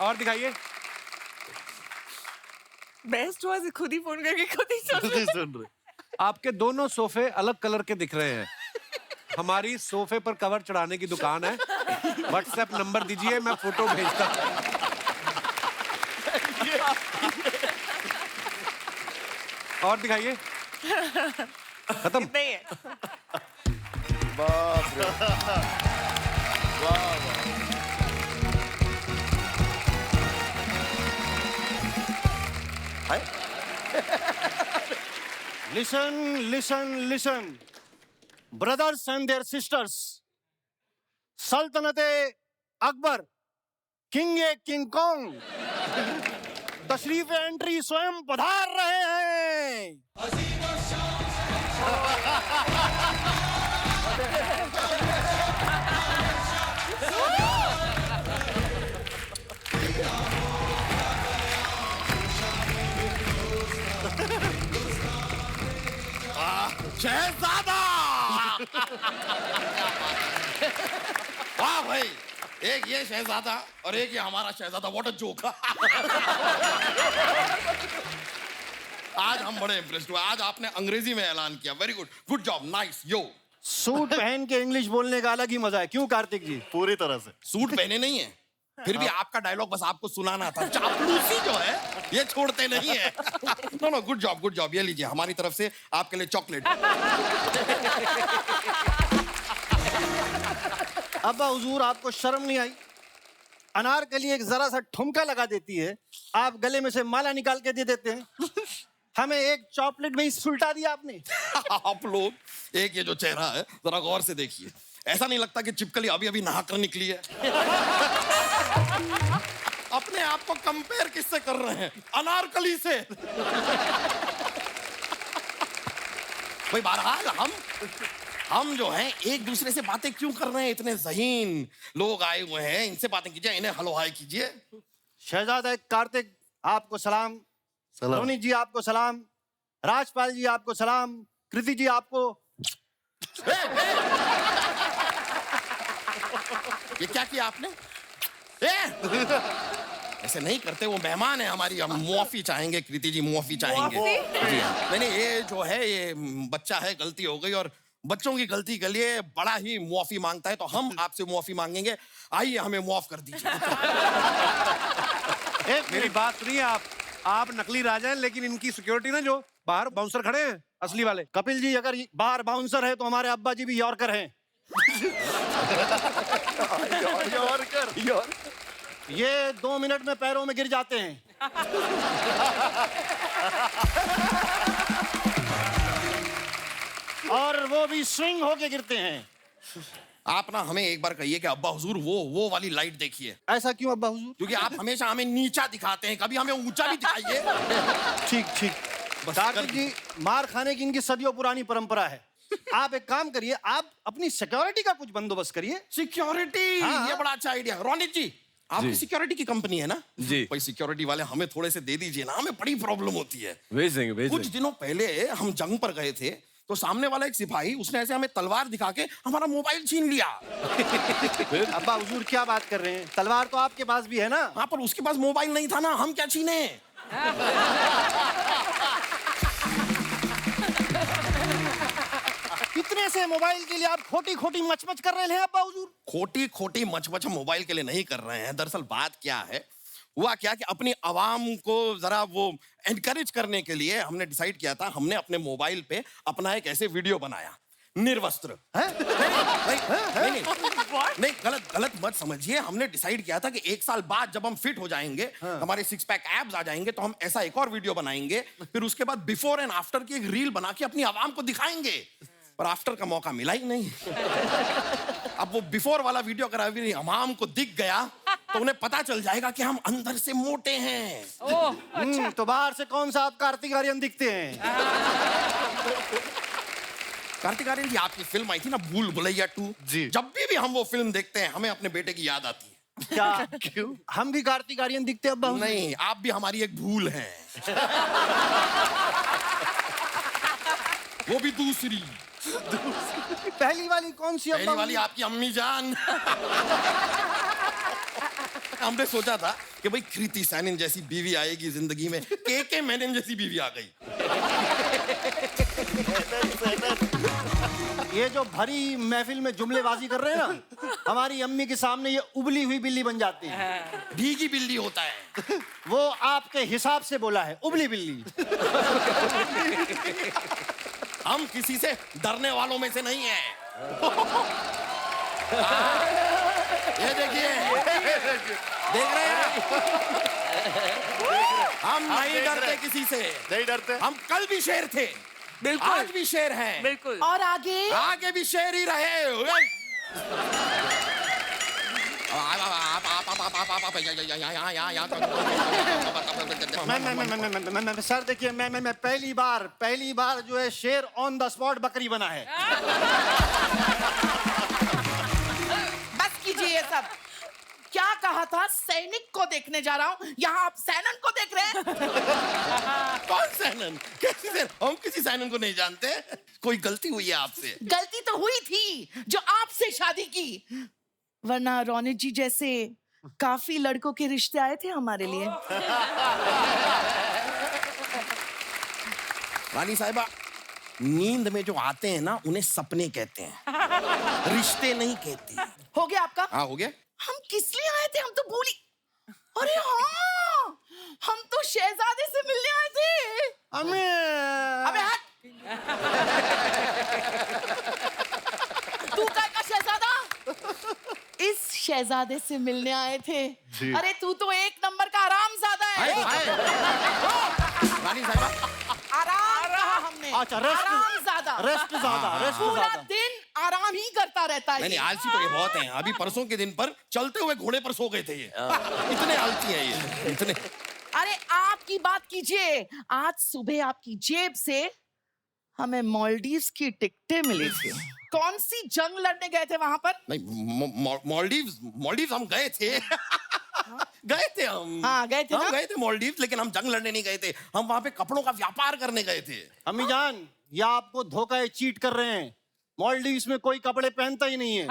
Speaker 1: और दिखाइए
Speaker 4: बेस्ट हुआ खुद ही फोन करके खुद ही सुन
Speaker 3: नहीं सुन रहे।
Speaker 1: आपके दोनों सोफे अलग कलर के दिख रहे हैं। हमारी सोफे पर कवर चढ़ाने की दुकान है। व्हाट्सएप नंबर दीजिए मैं फोटो भेजता हूं। और दिखाइए खत्म।
Speaker 4: नहीं है।
Speaker 7: बाप रे। वाह वाह।
Speaker 9: Listen, listen, listen. Brothers and their sisters. सल्तनते अकबर किंग कॉन्ग तशरीफ एंट्री स्वयं पधार रहे हैं।
Speaker 10: शहजादा। वाह भाई, एक ये शहजादा और एक ये हमारा शहजादा। What a joke. आज हम बड़े इम्प्रेस्ड हुए। आज आपने अंग्रेजी में ऐलान किया। Very good, good job, nice. यो
Speaker 9: सूट पहन के इंग्लिश बोलने का अलग ही मजा है, क्यों कार्तिक जी?
Speaker 3: पूरी तरह से।
Speaker 10: सूट पहने नहीं है, फिर भी आपका डायलॉग बस आपको सुनाना था। चापलूसी जो है ये छोड़ते नहीं है। No no, good job, good job. ये लीजिए हमारी तरफ से आपके लिए चॉकलेट।
Speaker 9: अब्बा हुजूर आपको शर्म नहीं आई? अनारकली एक जरा सा ठुमका लगा देती है, आप गले में से माला निकाल के दे देते हैं। हमें एक चॉकलेट में ही सुलटा दिया आपने।
Speaker 10: आप लोग एक ये जो चेहरा है जरा गौर से देखिए। ऐसा नहीं लगता कि चिपकली अभी अभी नहाकर निकली है? अपने आप को कंपेयर किससे कर रहे हैं? अनारकली से। भाई बहरहाल हम जो हैं एक दूसरे से बातें क्यों कर रहे हैं? इतने ज़हीन लोग आए हुए हैं, इनसे बातें कीजिए, इन्हें हलो हाय कीजिए।
Speaker 9: शहजादा कार्तिक आपको सलाम,
Speaker 3: सलाम।
Speaker 9: रोनित जी आपको सलाम, राजपाल जी आपको सलाम, कृति जी आपको।
Speaker 10: ये क्या किया आपने? ऐसे नहीं करते, वो मेहमान है हमारी। हम मुआफी चाहेंगे कृति जी, मुआफी चाहेंगे। जी हाँ। नहीं ये जो है ये बच्चा है, गलती हो गई और बच्चों की गलती के लिए बड़ा ही मुआफी मांगता है, तो हम आपसे मुआफी मांगेंगे। आइए हमें मुआफ कर दीजिए।
Speaker 1: मेरी बात सुनिए आप नकली राजा हैं लेकिन इनकी सिक्योरिटी ना जो बाहर बाउंसर खड़े हैं असली वाले।
Speaker 9: कपिल जी अगर बाहर बाउंसर है तो हमारे अब्बा जी भी यॉर्कर हैं। ये 2 मिनट में पैरों में गिर जाते हैं। और वो भी स्विंग होके गिरते हैं।
Speaker 10: आप ना हमें एक बार कहिए कि अब्बा हुजूर वो वाली लाइट देखिए।
Speaker 9: ऐसा क्यों अब्बा हुजूर?
Speaker 10: क्योंकि आप हमेशा हमें नीचा दिखाते हैं, कभी हमें ऊंचा भी दिखाइए।
Speaker 9: ठीक कार्तिक जी, मार खाने की इनकी सदियों पुरानी परंपरा है। आप एक काम करिए, आप अपनी सिक्योरिटी का कुछ बंदोबस्त करिए।
Speaker 10: सिक्योरिटी,
Speaker 9: हाँ।
Speaker 10: ये बड़ा अच्छा आइडिया। रोनित जी आपकी सिक्योरिटी की कंपनी है ना?
Speaker 6: जी।
Speaker 10: भाई सिक्योरिटी वाले हमें थोड़े से दे दीजिए ना, हमें बड़ी प्रॉब्लम होती है।
Speaker 6: भेज देंगे
Speaker 10: कुछ दिनों पहले हम जंग पर गए थे, तो सामने वाला एक सिपाही उसने ऐसे हमें तलवार दिखा के हमारा मोबाइल छीन लिया।
Speaker 9: अब्बा हुजूर क्या बात कर रहे हैं? तलवार तो आपके पास भी है ना?
Speaker 10: हाँ, पर उसके पास मोबाइल नहीं था ना, हम क्या छीने?
Speaker 9: इतने से मोबाइल के लिए आप खोटी खोटी मचमच कर रहे हैं अब्बा हुजूर?
Speaker 10: खोटी खोटी मच हम मोबाइल के लिए नहीं कर रहे हैं। दरअसल बात क्या है, हुआ क्या कि अपनी आवाम को जरा वो एनकरेज करने के लिए हमने डिसाइड किया था, हमने अपने मोबाइल पे अपना एक ऐसे वीडियो बनाया, निर्वस्त्र। नहीं, गलत मत समझिए। हमने डिसाइड किया था कि 1 साल बाद जब हम फिट हो जाएंगे, हमारे 6 पैक एब्स आ जाएंगे, तो हम ऐसा एक और वीडियो बनाएंगे, फिर उसके बाद बिफोर एंड आफ्टर की एक रील बना के अपनी आवाम को दिखाएंगे। पर आफ्टर का मौका मिला ही नहीं। अब वो बिफोर वाला वीडियो अगर अभी आवाम को दिख गया तो उन्हें पता चल जाएगा कि हम अंदर से मोटे हैं।
Speaker 4: अच्छा।
Speaker 9: तो बाहर से कौन सा आप कार्तिक आर्यन दिखते हैं?
Speaker 10: कार्तिक आर्यन जी, आपकी फिल्म आई थी ना भूल भुलैया 2
Speaker 3: जी।
Speaker 10: जब भी हम वो फिल्म देखते हैं हमें अपने बेटे की याद आती है।
Speaker 9: क्या? क्यों? हम भी कार्तिक आर्यन दिखते हैं अब्बा हुजूर?
Speaker 10: नहीं, आप भी हमारी एक भूल हैं। वो भी दूसरी।
Speaker 9: पहली वाली कौन सी
Speaker 10: पहली
Speaker 9: अब्बा
Speaker 10: वाली
Speaker 9: हुजूर?
Speaker 10: आपकी अम्मी जान। हमने सोचा था कि भाई कृति सैनन जैसी बीवी आएगी जिंदगी में, के मेनन जैसी बीवी आ गई।
Speaker 9: ये जो भरी महफिल में जुमलेबाजी कर रहे हैं ना, हमारी अम्मी के सामने ये उबली हुई बिल्ली बन जाती है।
Speaker 10: भीगी बिल्ली होता है।
Speaker 9: वो आपके हिसाब से बोला है, उबली बिल्ली।
Speaker 10: हम किसी से डरने वालों में से नहीं हैं। ये देखिए, देख रहे हैं? हम नहीं डरते किसी से।
Speaker 3: नहीं डरते।
Speaker 10: हम कल भी शेर थे,
Speaker 2: बिल्कुल।
Speaker 10: आज भी शेर हैं,
Speaker 2: बिल्कुल।
Speaker 4: और आगे?
Speaker 10: आगे भी शेर ही रहे।
Speaker 9: सर देखिए, मैं पहली बार जो है शेर ऑन द स्पॉट बकरी बना है।
Speaker 11: बस कीजिए ये सब। क्या कहा था? सैनिक को देखने जा रहा हूँ, यहाँ आप सैनन को देख रहे हैं।
Speaker 10: कौन सैनन? कैसी सैनन? हम किसी सैनन को नहीं जानते। कोई गलती हुई है आपसे।
Speaker 11: गलती तो हुई थी जो आपसे शादी की, वरना रोनित जी जैसे काफी लड़कों के रिश्ते आए थे हमारे लिए।
Speaker 10: रानी साहिबा, नींद में जो आते हैं ना उन्हें सपने कहते हैं, रिश्ते नहीं कहते।
Speaker 11: हो गया आपका?
Speaker 10: हाँ, हो गया।
Speaker 11: हम किस लिए आए थे? हम तो भूली। अरे हाँ, हम तो शहजादे से मिलने आए थे। अबे हट। तू का शहजादा? इस शहजादे से मिलने आए थे। अरे तू तो एक नंबर का आरामजादा है।
Speaker 10: रानी साहिबा,
Speaker 11: आराम रहा हमने।
Speaker 9: अच्छा, रेस्ट ज्यादा।
Speaker 11: पूरा दिन आराम ही करता रहता है।
Speaker 10: नहीं, आलसी तो ये बहुत हैं। अभी परसों के दिन पर चलते हुए घोड़े पर सो गए थे ये। इतने आलसी हैं ये, इतने।
Speaker 11: अरे आपकी बात कीजिए, आज सुबह आपकी जेब से हमें मालदीव्स की टिकटें मिली थी। कौन सी जंग लड़ने गए थे वहां पर?
Speaker 10: नहीं, मालदीव्स हम गए थे। गए थे हम।
Speaker 11: हाँ, गए थे
Speaker 10: हम
Speaker 11: ना?
Speaker 10: गए थे मालदीव्स, लेकिन हम जंग लड़ने नहीं गए थे। हम वहां पे कपड़ों का व्यापार करने गए थे।
Speaker 9: अम्मी जान, या आपको धोखा चीट कर रहे हैं। मालदीव्स में कोई कपड़े पहनता ही नहीं है।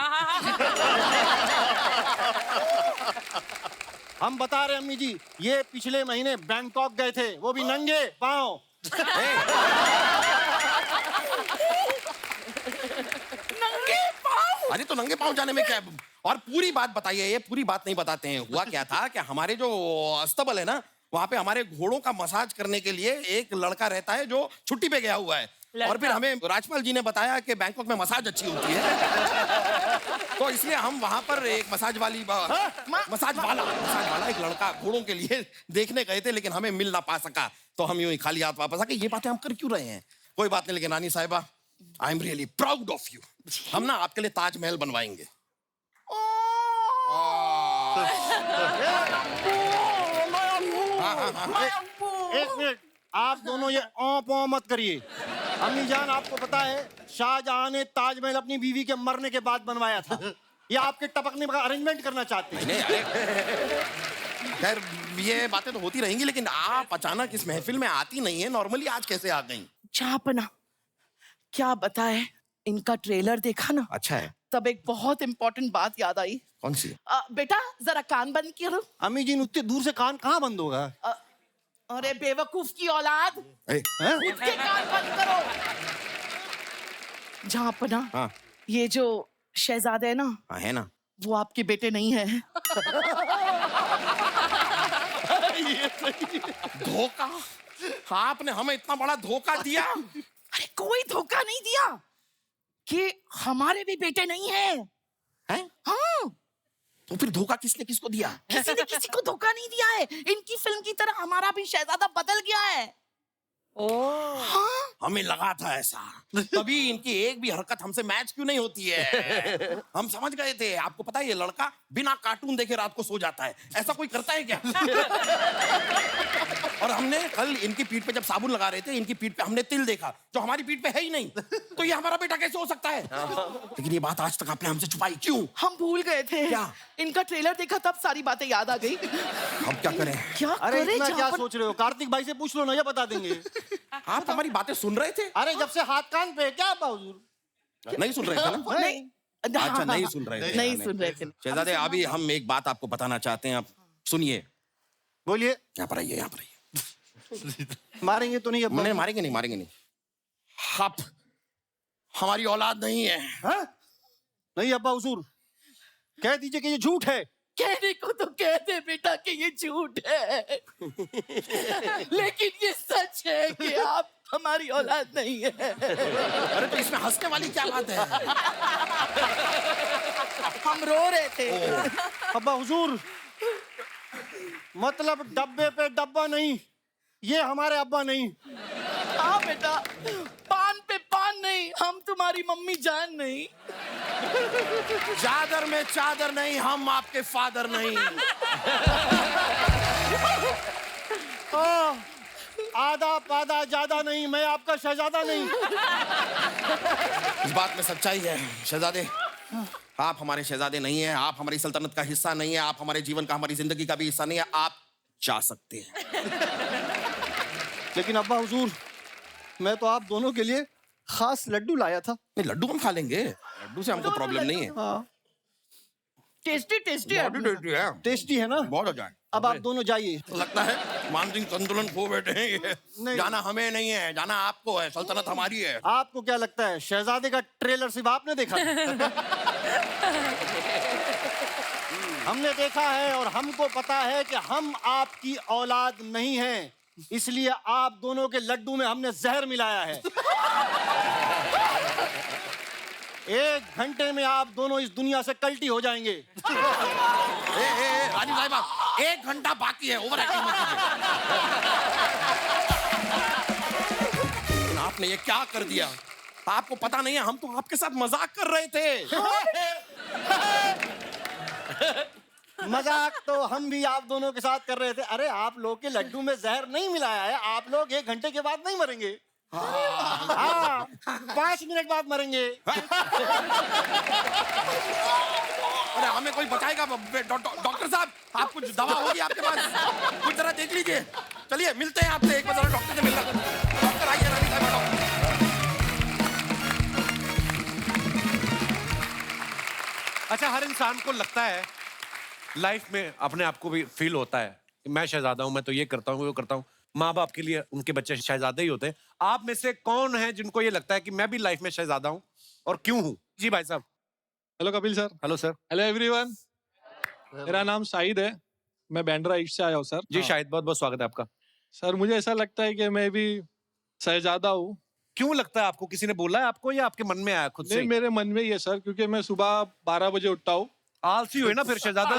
Speaker 9: हम बता रहे अम्मी जी, ये पिछले महीने बैंकॉक गए थे, वो भी नंगे पाँव।
Speaker 11: नंगे पाँव?
Speaker 10: अरे तो नंगे पाँव जाने में क्या है? और पूरी बात बताइए। ये पूरी बात नहीं बताते हैं। हुआ क्या था कि हमारे जो अस्तबल है ना, वहाँ पे हमारे घोड़ों का मसाज करने के लिए एक लड़का रहता है जो छुट्टी पे गया हुआ है। और फिर हमें राजपाल जी ने बताया कि बैंकॉक में मसाज अच्छी होती है। तो इसलिए हम वहाँ पर एक मसाज वाला एक लड़का घोड़ों के लिए देखने गए थे, लेकिन हमें मिल ना पा सका। तो हम यूं ही खाली हाथ वापस आ गए। ये बातें हम कर क्यों रहे हैं? कोई बात नहीं, लेकिन रानी साहिबा, I am really proud of you. हम ना आपके लिए ताजमहल बनवाएंगे।
Speaker 9: एक मिनट, आप दोनों ये औ मत करिए। अम्मी जान, आपको पता है शाहजहां ने ताजमहल अपनी बीवी के मरने के बाद बनवाया था। या आपके टपकने का अरेंजमेंट करना चाहते हैं?
Speaker 10: खैर, ये बातें तो होती रहेंगी, लेकिन आप अचानक इस महफिल में आती नहीं है। नॉर्मली आज कैसे आ गई?
Speaker 11: चापना क्या बताए, इनका ट्रेलर देखा ना,
Speaker 10: अच्छा है।
Speaker 11: तब एक बहुत इंपॉर्टेंट बात याद आई।
Speaker 10: कौन सी?
Speaker 11: बेटा जरा कान बंद करो।
Speaker 9: अम्मी जी उतने दूर से कान कहाँ बंद होगा?
Speaker 11: अरे बेवकूफ की औलाद, खुद के कान बंद करो। जहाँ अपना
Speaker 10: हाँ
Speaker 11: ये जो शहजादे है ना,
Speaker 10: हाँ है ना,
Speaker 11: वो आपके बेटे नहीं है।
Speaker 10: धोखा। आपने हमें इतना बड़ा धोखा दिया।
Speaker 11: अरे कोई धोखा नहीं दिया, कि हमारे भी बेटे नहीं है।
Speaker 10: हैं?
Speaker 11: हाँ,
Speaker 10: तो फिर धोखा किसने किसको दिया?
Speaker 11: किसी ने किसी को धोखा नहीं दिया है। इनकी फिल्म की तरह हमारा भी शहजादा बदल गया है। हाँ?
Speaker 10: हमें लगा था ऐसा, तभी इनकी एक भी हरकत हमसे मैच क्यों नहीं होती है। हम समझ गए थे। आपको पता है ये लड़का बिना कार्टून देखे रात को सो जाता है, ऐसा कोई करता है क्या? और हमने कल इनकी पीठ पे जब साबुन लगा रहे थे, इनकी पीठ पे हमने तिल देखा जो हमारी पीठ पे है ही नहीं। तो ये हमारा बेटा कैसे हो सकता है? लेकिन ये बात आज तक आपने हमसे छुपाई क्यों?
Speaker 11: हम भूल गए थे।
Speaker 10: क्या?
Speaker 11: इनका ट्रेलर देखा तब सारी बातें याद आ गई।
Speaker 10: अब क्या करें?
Speaker 11: क्या
Speaker 9: अरे
Speaker 11: करें?
Speaker 9: इतना
Speaker 11: जहाँ
Speaker 9: क्या
Speaker 11: पर-
Speaker 9: सोच रहे हो? कार्तिक भाई से पूछ लो ना, ये बता देंगे।
Speaker 10: आप हमारी बातें सुन रहे थे?
Speaker 9: अरे जब से हाथ कान पे है, क्या अब्बा हुजूर?
Speaker 10: नहीं सुन रहे थे ना?
Speaker 11: नहीं,
Speaker 10: अच्छा नहीं सुन रहे थे।
Speaker 11: नहीं सुन रहे थे।
Speaker 10: शहजादे अभी हम एक बात आपको बताना चाहते हैं, आप सुनिए।
Speaker 9: बोलिए।
Speaker 10: यहाँ पर आइए, यहाँ पर आइए।
Speaker 9: मारेंगे तो नहीं अब्बा?
Speaker 10: नहीं मारेंगे नहीं, मारेंगे नहीं। आप हमारी औलाद नहीं है।
Speaker 9: हाँ? नहीं अब्बा हुजूर, कह दीजिए कि ये झूठ है।
Speaker 11: कहने को तो कहते बेटा कि ये झूठ है, लेकिन ये सच है कि आप हमारी औलाद नहीं है।
Speaker 10: अरे तो इसमें हंसने वाली क्या बात है?
Speaker 11: हम रो रहे थे।
Speaker 9: अब्बा हुजूर, मतलब डब्बे पे डब्बा नहीं, ये हमारे अब्बा नहीं।
Speaker 11: हाँ बेटा, पान पे पान नहीं, हम तुम्हारी मम्मी जान नहीं।
Speaker 10: चादर में चादर नहीं, हम आपके फादर नहीं।
Speaker 9: आधा पादा ज्यादा नहीं, मैं आपका शहजादा नहीं।
Speaker 10: इस बात में सच्चाई है शहजादे, आप हमारे शहजादे नहीं हैं, आप हमारी सल्तनत का हिस्सा नहीं है, आप हमारे जीवन का, हमारी जिंदगी का भी हिस्सा नहीं है। आप जा सकते हैं।
Speaker 9: लेकिन अब्बा हुजूर, मैं तो आप दोनों के लिए खास लड्डू लाया था।
Speaker 10: नहीं लड्डू हम खा लेंगे, लड्डू से हमको प्रॉब्लम नहीं है।
Speaker 9: हाँ,
Speaker 11: टेस्टी टेस्टी है।
Speaker 9: टेस्टी है ना?
Speaker 10: बहुत हो जाए।
Speaker 9: अब आप दोनों जाइए।
Speaker 10: लगता है मानसिक संतुलन खो बैठे हैं ये।
Speaker 9: नहीं।
Speaker 10: जाना हमें नहीं है, जाना आपको है, सल्तनत हमारी है।
Speaker 9: आपको क्या लगता है शहजादे का ट्रेलर सिर्फ आपने देखा? हमने देखा है और हमको पता है कि हम आपकी औलाद नहीं हैं, इसलिए आप दोनों के लड्डू में हमने जहर मिलाया है। 1 घंटे में आप दोनों इस दुनिया से कल्टी हो जाएंगे।
Speaker 10: रानी साहिबा, 1 घंटा बाकी है, ओवर एक्टिंग मत कीजिए। आपने ये क्या कर दिया? आपको पता नहीं है, हम तो आपके साथ मजाक कर रहे थे।
Speaker 9: मजाक तो हम भी आप दोनों के साथ कर रहे थे। अरे आप लोग के लड्डू में जहर नहीं मिलाया है, आप लोग 1 घंटे के बाद नहीं मरेंगे। हाँ, 5 मिनट बाद मरेंगे।
Speaker 10: अरे हमें कोई बचाएगा? डॉक्टर साहब, आप कुछ दवा होगी आपके पास? कुछ जरा देख लीजिए। चलिए मिलते हैं आपसे, एक बार जरा डॉक्टर से मिलना। डॉक्टर आइए, रानी साहिबा डॉक्टर।
Speaker 1: अच्छा, हर इंसान को लगता है लाइफ में, अपने आप को भी फील होता है कि मैं शहजादा हूं, मैं तो ये करता हूँ वो करता हूँ। माँ बाप के लिए उनके बच्चे शहजादे ही होते हैं। आप में से कौन है जिनको ये लगता है कि मैं भी लाइफ में शहजादा हूँ, और क्यों हूँ? जी भाई साहब।
Speaker 12: Hello Kapil sir.
Speaker 1: Hello sir.
Speaker 12: Hello everyone, मेरा नाम शाहिद है, मैं बैंड्रा ईस्ट से आया हूँ सर।
Speaker 1: जी शाहिद, बहुत बहुत स्वागत है आपका।
Speaker 12: सर मुझे ऐसा लगता है कि मैं भी शहजादा हूँ।
Speaker 1: क्यों लगता है आपको? किसी ने बोला है आपको या आपके मन में आया खुद से?
Speaker 12: नहीं, मेरे मन में ही है सर, क्योंकि मैं सुबह 12 बजे उठता हूँ।
Speaker 1: आलसी हुए ना फिर शहजादा।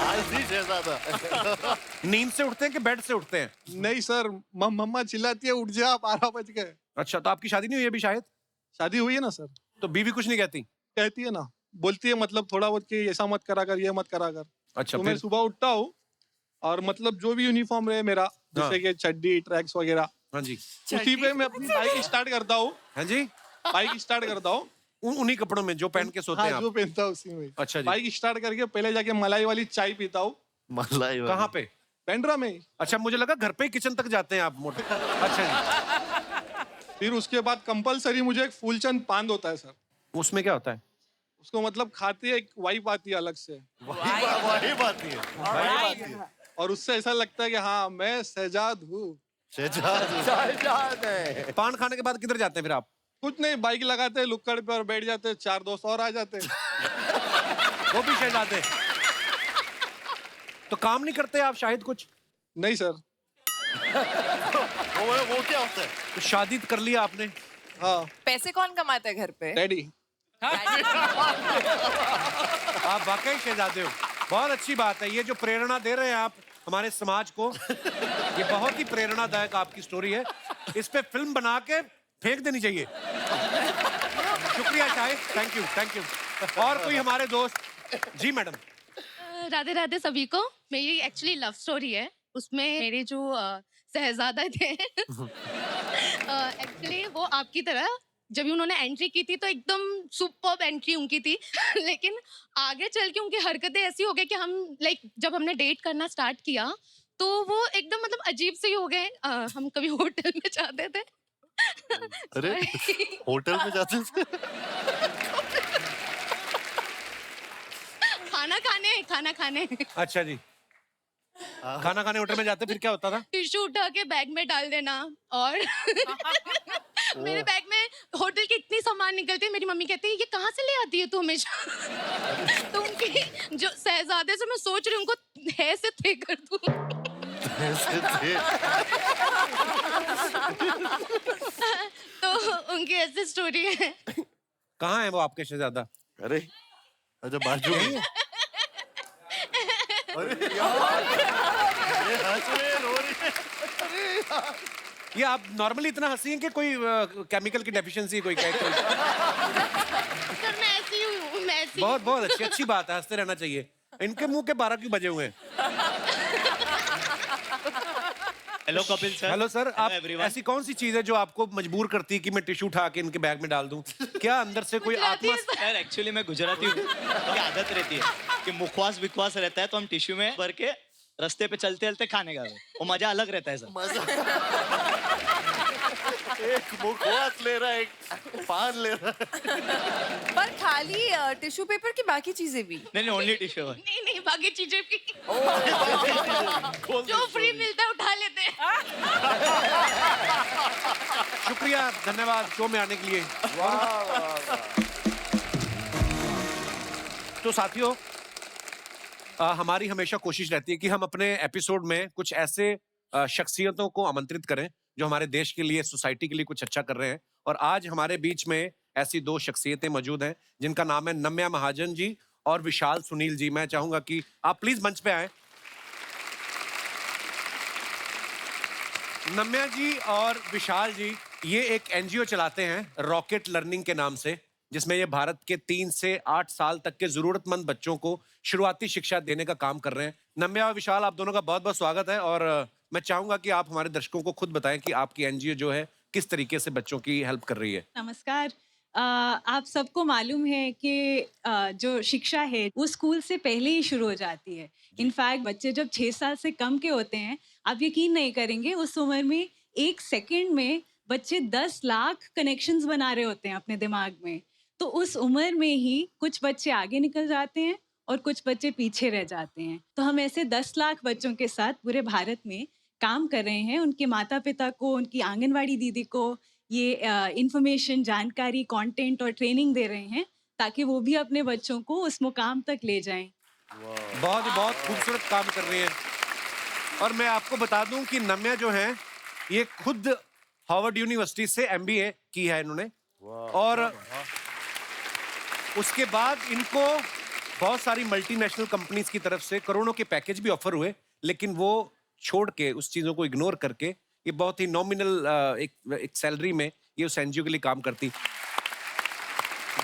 Speaker 3: आलसी शहजादा।
Speaker 1: नींद से उठते हैं कि बेड से उठते हैं?
Speaker 12: नहीं सर, मम्मा चिल्लाती है उठ जा, 12 बज गए।
Speaker 1: अच्छा, तो आपकी शादी नहीं हुई अभी? शायद
Speaker 12: शादी हुई है ना सर।
Speaker 1: तो बीवी कुछ नहीं कहती?
Speaker 12: कहती है ना, बोलती है मतलब थोड़ा बहुत कि ऐसा मत करा कर, ये मत करा कर।
Speaker 1: अच्छा,
Speaker 12: तो मैं
Speaker 1: फिर?
Speaker 12: सुबह उठता हूँ और मतलब जो भी यूनिफॉर्म रहे मेरा, जैसे कि चड्डी ट्रैक्स वगैरह,
Speaker 1: हाँ जी,
Speaker 12: उसी पे मैं अपनी बाइक स्टार्ट करता हूँ।
Speaker 1: हाँ जी,
Speaker 12: बाइक स्टार्ट करता हूँ
Speaker 1: उन्हीं कपड़ों में जो पहन के सोते
Speaker 12: हाँ,
Speaker 1: हैं आप?
Speaker 12: जो पहनता हूँ उसी में।
Speaker 1: अच्छा जी।
Speaker 12: बाइक स्टार्ट करके पहले जाके मलाई वाली चाय पीता हूँ।
Speaker 3: मलाई वाली।
Speaker 1: कहाँ पे?
Speaker 12: बैंड्रा में।
Speaker 1: अच्छा, मुझे लगा घर पे ही किचन तक जाते हैं आप। मोटे। अच्छा जी।
Speaker 12: फिर उसके बाद कंपलसरी मुझे एक फूलचंद पान होता है सर।
Speaker 1: उसमें क्या होता है?
Speaker 12: उसको मतलब खाते ही एक वाइब आती है अलग से,
Speaker 3: वही बात है।
Speaker 12: और उससे ऐसा लगता है कि हाँ मैं शहजाद हूँ।
Speaker 7: शहजाद है।
Speaker 1: पान खाने के बाद किधर जाते हैं फिर आप?
Speaker 12: कुछ नहीं, बाइक लगाते हैं लुक्कड़ पे और बैठ जाते हैं, 4 दोस्त और आ जाते हैं।
Speaker 1: वो भी शहजादे। तो काम नहीं करते आप शाहिद कुछ?
Speaker 12: नहीं सर।
Speaker 3: वो क्या होता है?
Speaker 1: तो शादी कर लिया आपने?
Speaker 12: हाँ।
Speaker 4: पैसे कौन कमाता है घर पे?
Speaker 12: डैडी।
Speaker 1: आप वाकई शहजादे हो। बहुत अच्छी बात है। ये जो प्रेरणा दे रहे हैं आप हमारे समाज को, ये बहुत ही प्रेरणादायक आपकी स्टोरी है। इस पे फिल्म बना के फेंक देनी चाहिए। शुक्रिया Shahid, thank you, thank you. और कोई हमारे दोस्त? जी मैडम।
Speaker 13: राधे राधे सभी को। मेरी एक्चुअली लव स्टोरी है। उसमें मेरे जो शहजादा थे एक्चुअली वो आपकी तरह जब उन्होंने एंट्री की थी तो एकदम सुपर्ब एंट्री उनकी थी लेकिन आगे चल के उनकी हरकतें ऐसी हो गई कि हम लाइक जब हमने डेट करना स्टार्ट किया तो वो एकदम मतलब अजीब से ही हो गए। हम कभी होटल में जाते थे।
Speaker 3: अरे होटल में जाते थे?
Speaker 13: खाना खाने।
Speaker 1: अच्छा जी। खाना खाने होटल में जाते फिर क्या होता था?
Speaker 13: टिश्यू उठा के बैग में डाल देना और मेरे बैग में होटल की इतनी सामान निकलती है। मेरी मम्मी कहती है ये कहाँ से ले आती है तू हमेशा। तो उनकी जो शहजादे से मैं सोच रही हूँ उनको है से थे कर दूँ। तो उनकी ऐसी स्टोरी है।
Speaker 1: कहाँ है वो आपके शहजादा?
Speaker 3: अरे अच्छा बाजू में। अरे यार ये हंस रहे हैं, रो रही है।
Speaker 1: ये आप नॉर्मली इतना हंसी हैं कि कोई केमिकल की डेफिशिएंसी कोई क्या?
Speaker 13: सर मैं ऐसी हूँ, मैं ऐसी।
Speaker 1: बहुत बहुत अच्छी बात है, हंसते रहना चाहिए। इनके मुंह के 12 क्यों बजे हुए हैं?
Speaker 14: Hello Kapil sir.
Speaker 1: Hello sir. आप
Speaker 14: everyone.
Speaker 1: ऐसी कौन सी चीज है जो आपको मजबूर करती है कि मैं टिश्यू उठा के इनके बैग में डाल दूं? क्या अंदर से कोई आत्मा?
Speaker 14: सर एक्चुअली मैं गुजराती हूँ, तो आदत रहती है कि मुखवास विखवास रहता है तो हम टिश्यू में भर के रास्ते पे चलते चलते खाने का वो मजा अलग रहता है सर।
Speaker 3: एक मुखवास ले रहा है, एक पान ले रहा है।
Speaker 4: पर खाली टिश्यू पेपर की बाकी चीजें भी?
Speaker 14: नहीं ओनली टिश्यू।
Speaker 13: नहीं बाकी चीजें भी जो फ्री मिलता है उठा लेते हैं।
Speaker 1: शुक्रिया, धन्यवाद शो में आने के लिए। तो साथियों, हमारी हमेशा कोशिश रहती है कि हम अपने एपिसोड में कुछ ऐसे शख्सियतों को आमंत्रित करें जो हमारे देश के लिए, सोसाइटी के लिए कुछ अच्छा कर रहे हैं। और आज हमारे बीच में ऐसी 2 शख्सियतें मौजूद हैं जिनका नाम है नम्या महाजन जी और विशाल सुनील जी। मैं चाहूंगा कि आप प्लीज मंच पे आए। नम्या जी और विशाल जी ये एक एनजीओ चलाते हैं रॉकेट लर्निंग के नाम से, जिसमें ये भारत के 3 से 8 साल तक के जरूरतमंद बच्चों को शुरुआती शिक्षा देने का काम कर रहे हैं। नम्या और विशाल, आप दोनों का बहुत बहुत स्वागत है। और मैं चाहूंगा कि आप हमारे दर्शकों को खुद बताएं कि आपकी एनजीओ जो है किस तरीके से बच्चों की हेल्प कर रही है।
Speaker 15: नमस्कार। आप सबको मालूम है कि जो शिक्षा है वो स्कूल से पहले ही शुरू हो जाती है। इनफैक्ट बच्चे जब 6 साल से कम के होते हैं, आप यकीन नहीं करेंगे, उस उम्र में 1 सेकंड में बच्चे 10 लाख कनेक्शंस बना रहे होते हैं अपने दिमाग में। तो उस उम्र में ही कुछ बच्चे आगे निकल जाते हैं और कुछ बच्चे पीछे रह जाते हैं। तो हम ऐसे 10 लाख बच्चों के साथ पूरे भारत में काम कर रहे हैं। उनके माता पिता को, उनकी आंगनवाड़ी दीदी को ये इंफॉर्मेशन, जानकारी, कंटेंट और ट्रेनिंग दे रहे हैं ताकि वो भी अपने बच्चों को उस मुकाम तक ले जाएं।
Speaker 1: बहुत खूबसूरत काम कर रही हैं। और मैं आपको बता दूं कि नम्या जो है ये खुद हार्वर्ड यूनिवर्सिटी से MBA की है इन्होंने। और उसके बाद इनको बहुत सारी मल्टीनेशनल कंपनीज की तरफ से करोड़ों के पैकेज भी ऑफर हुए, लेकिन वो छोड़ के, उस चीजों को इग्नोर करके ये बहुत ही नॉमिनल एक सैलरी में ये उस एनजीओ के लिए काम करती।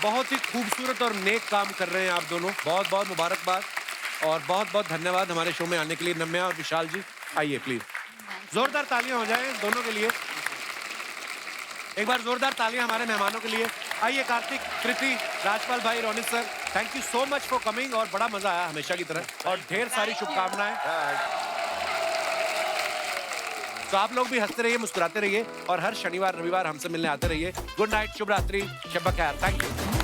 Speaker 1: बहुत ही खूबसूरत और नेक काम कर रहे हैं आप दोनों। बहुत बहुत मुबारकबाद और बहुत बहुत धन्यवाद हमारे शो में आने के लिए नम्या और विशाल जी। आइए प्लीज, जोरदार तालियां हो जाएं दोनों के लिए। एक बार जोरदार तालियां हमारे मेहमानों के लिए। आइए कार्तिक, कृति, राजपाल भाई, Ronit sir, thank you so much for coming. और बड़ा मजा आया हमेशा की तरह और ढेर सारी शुभकामनाएं। तो आप लोग भी हंसते रहिए, मुस्कुराते रहिए और हर शनिवार रविवार हमसे मिलने आते रहिए। गुड नाइट, शुभ रात्रि, शब बखैर, थैंक यू।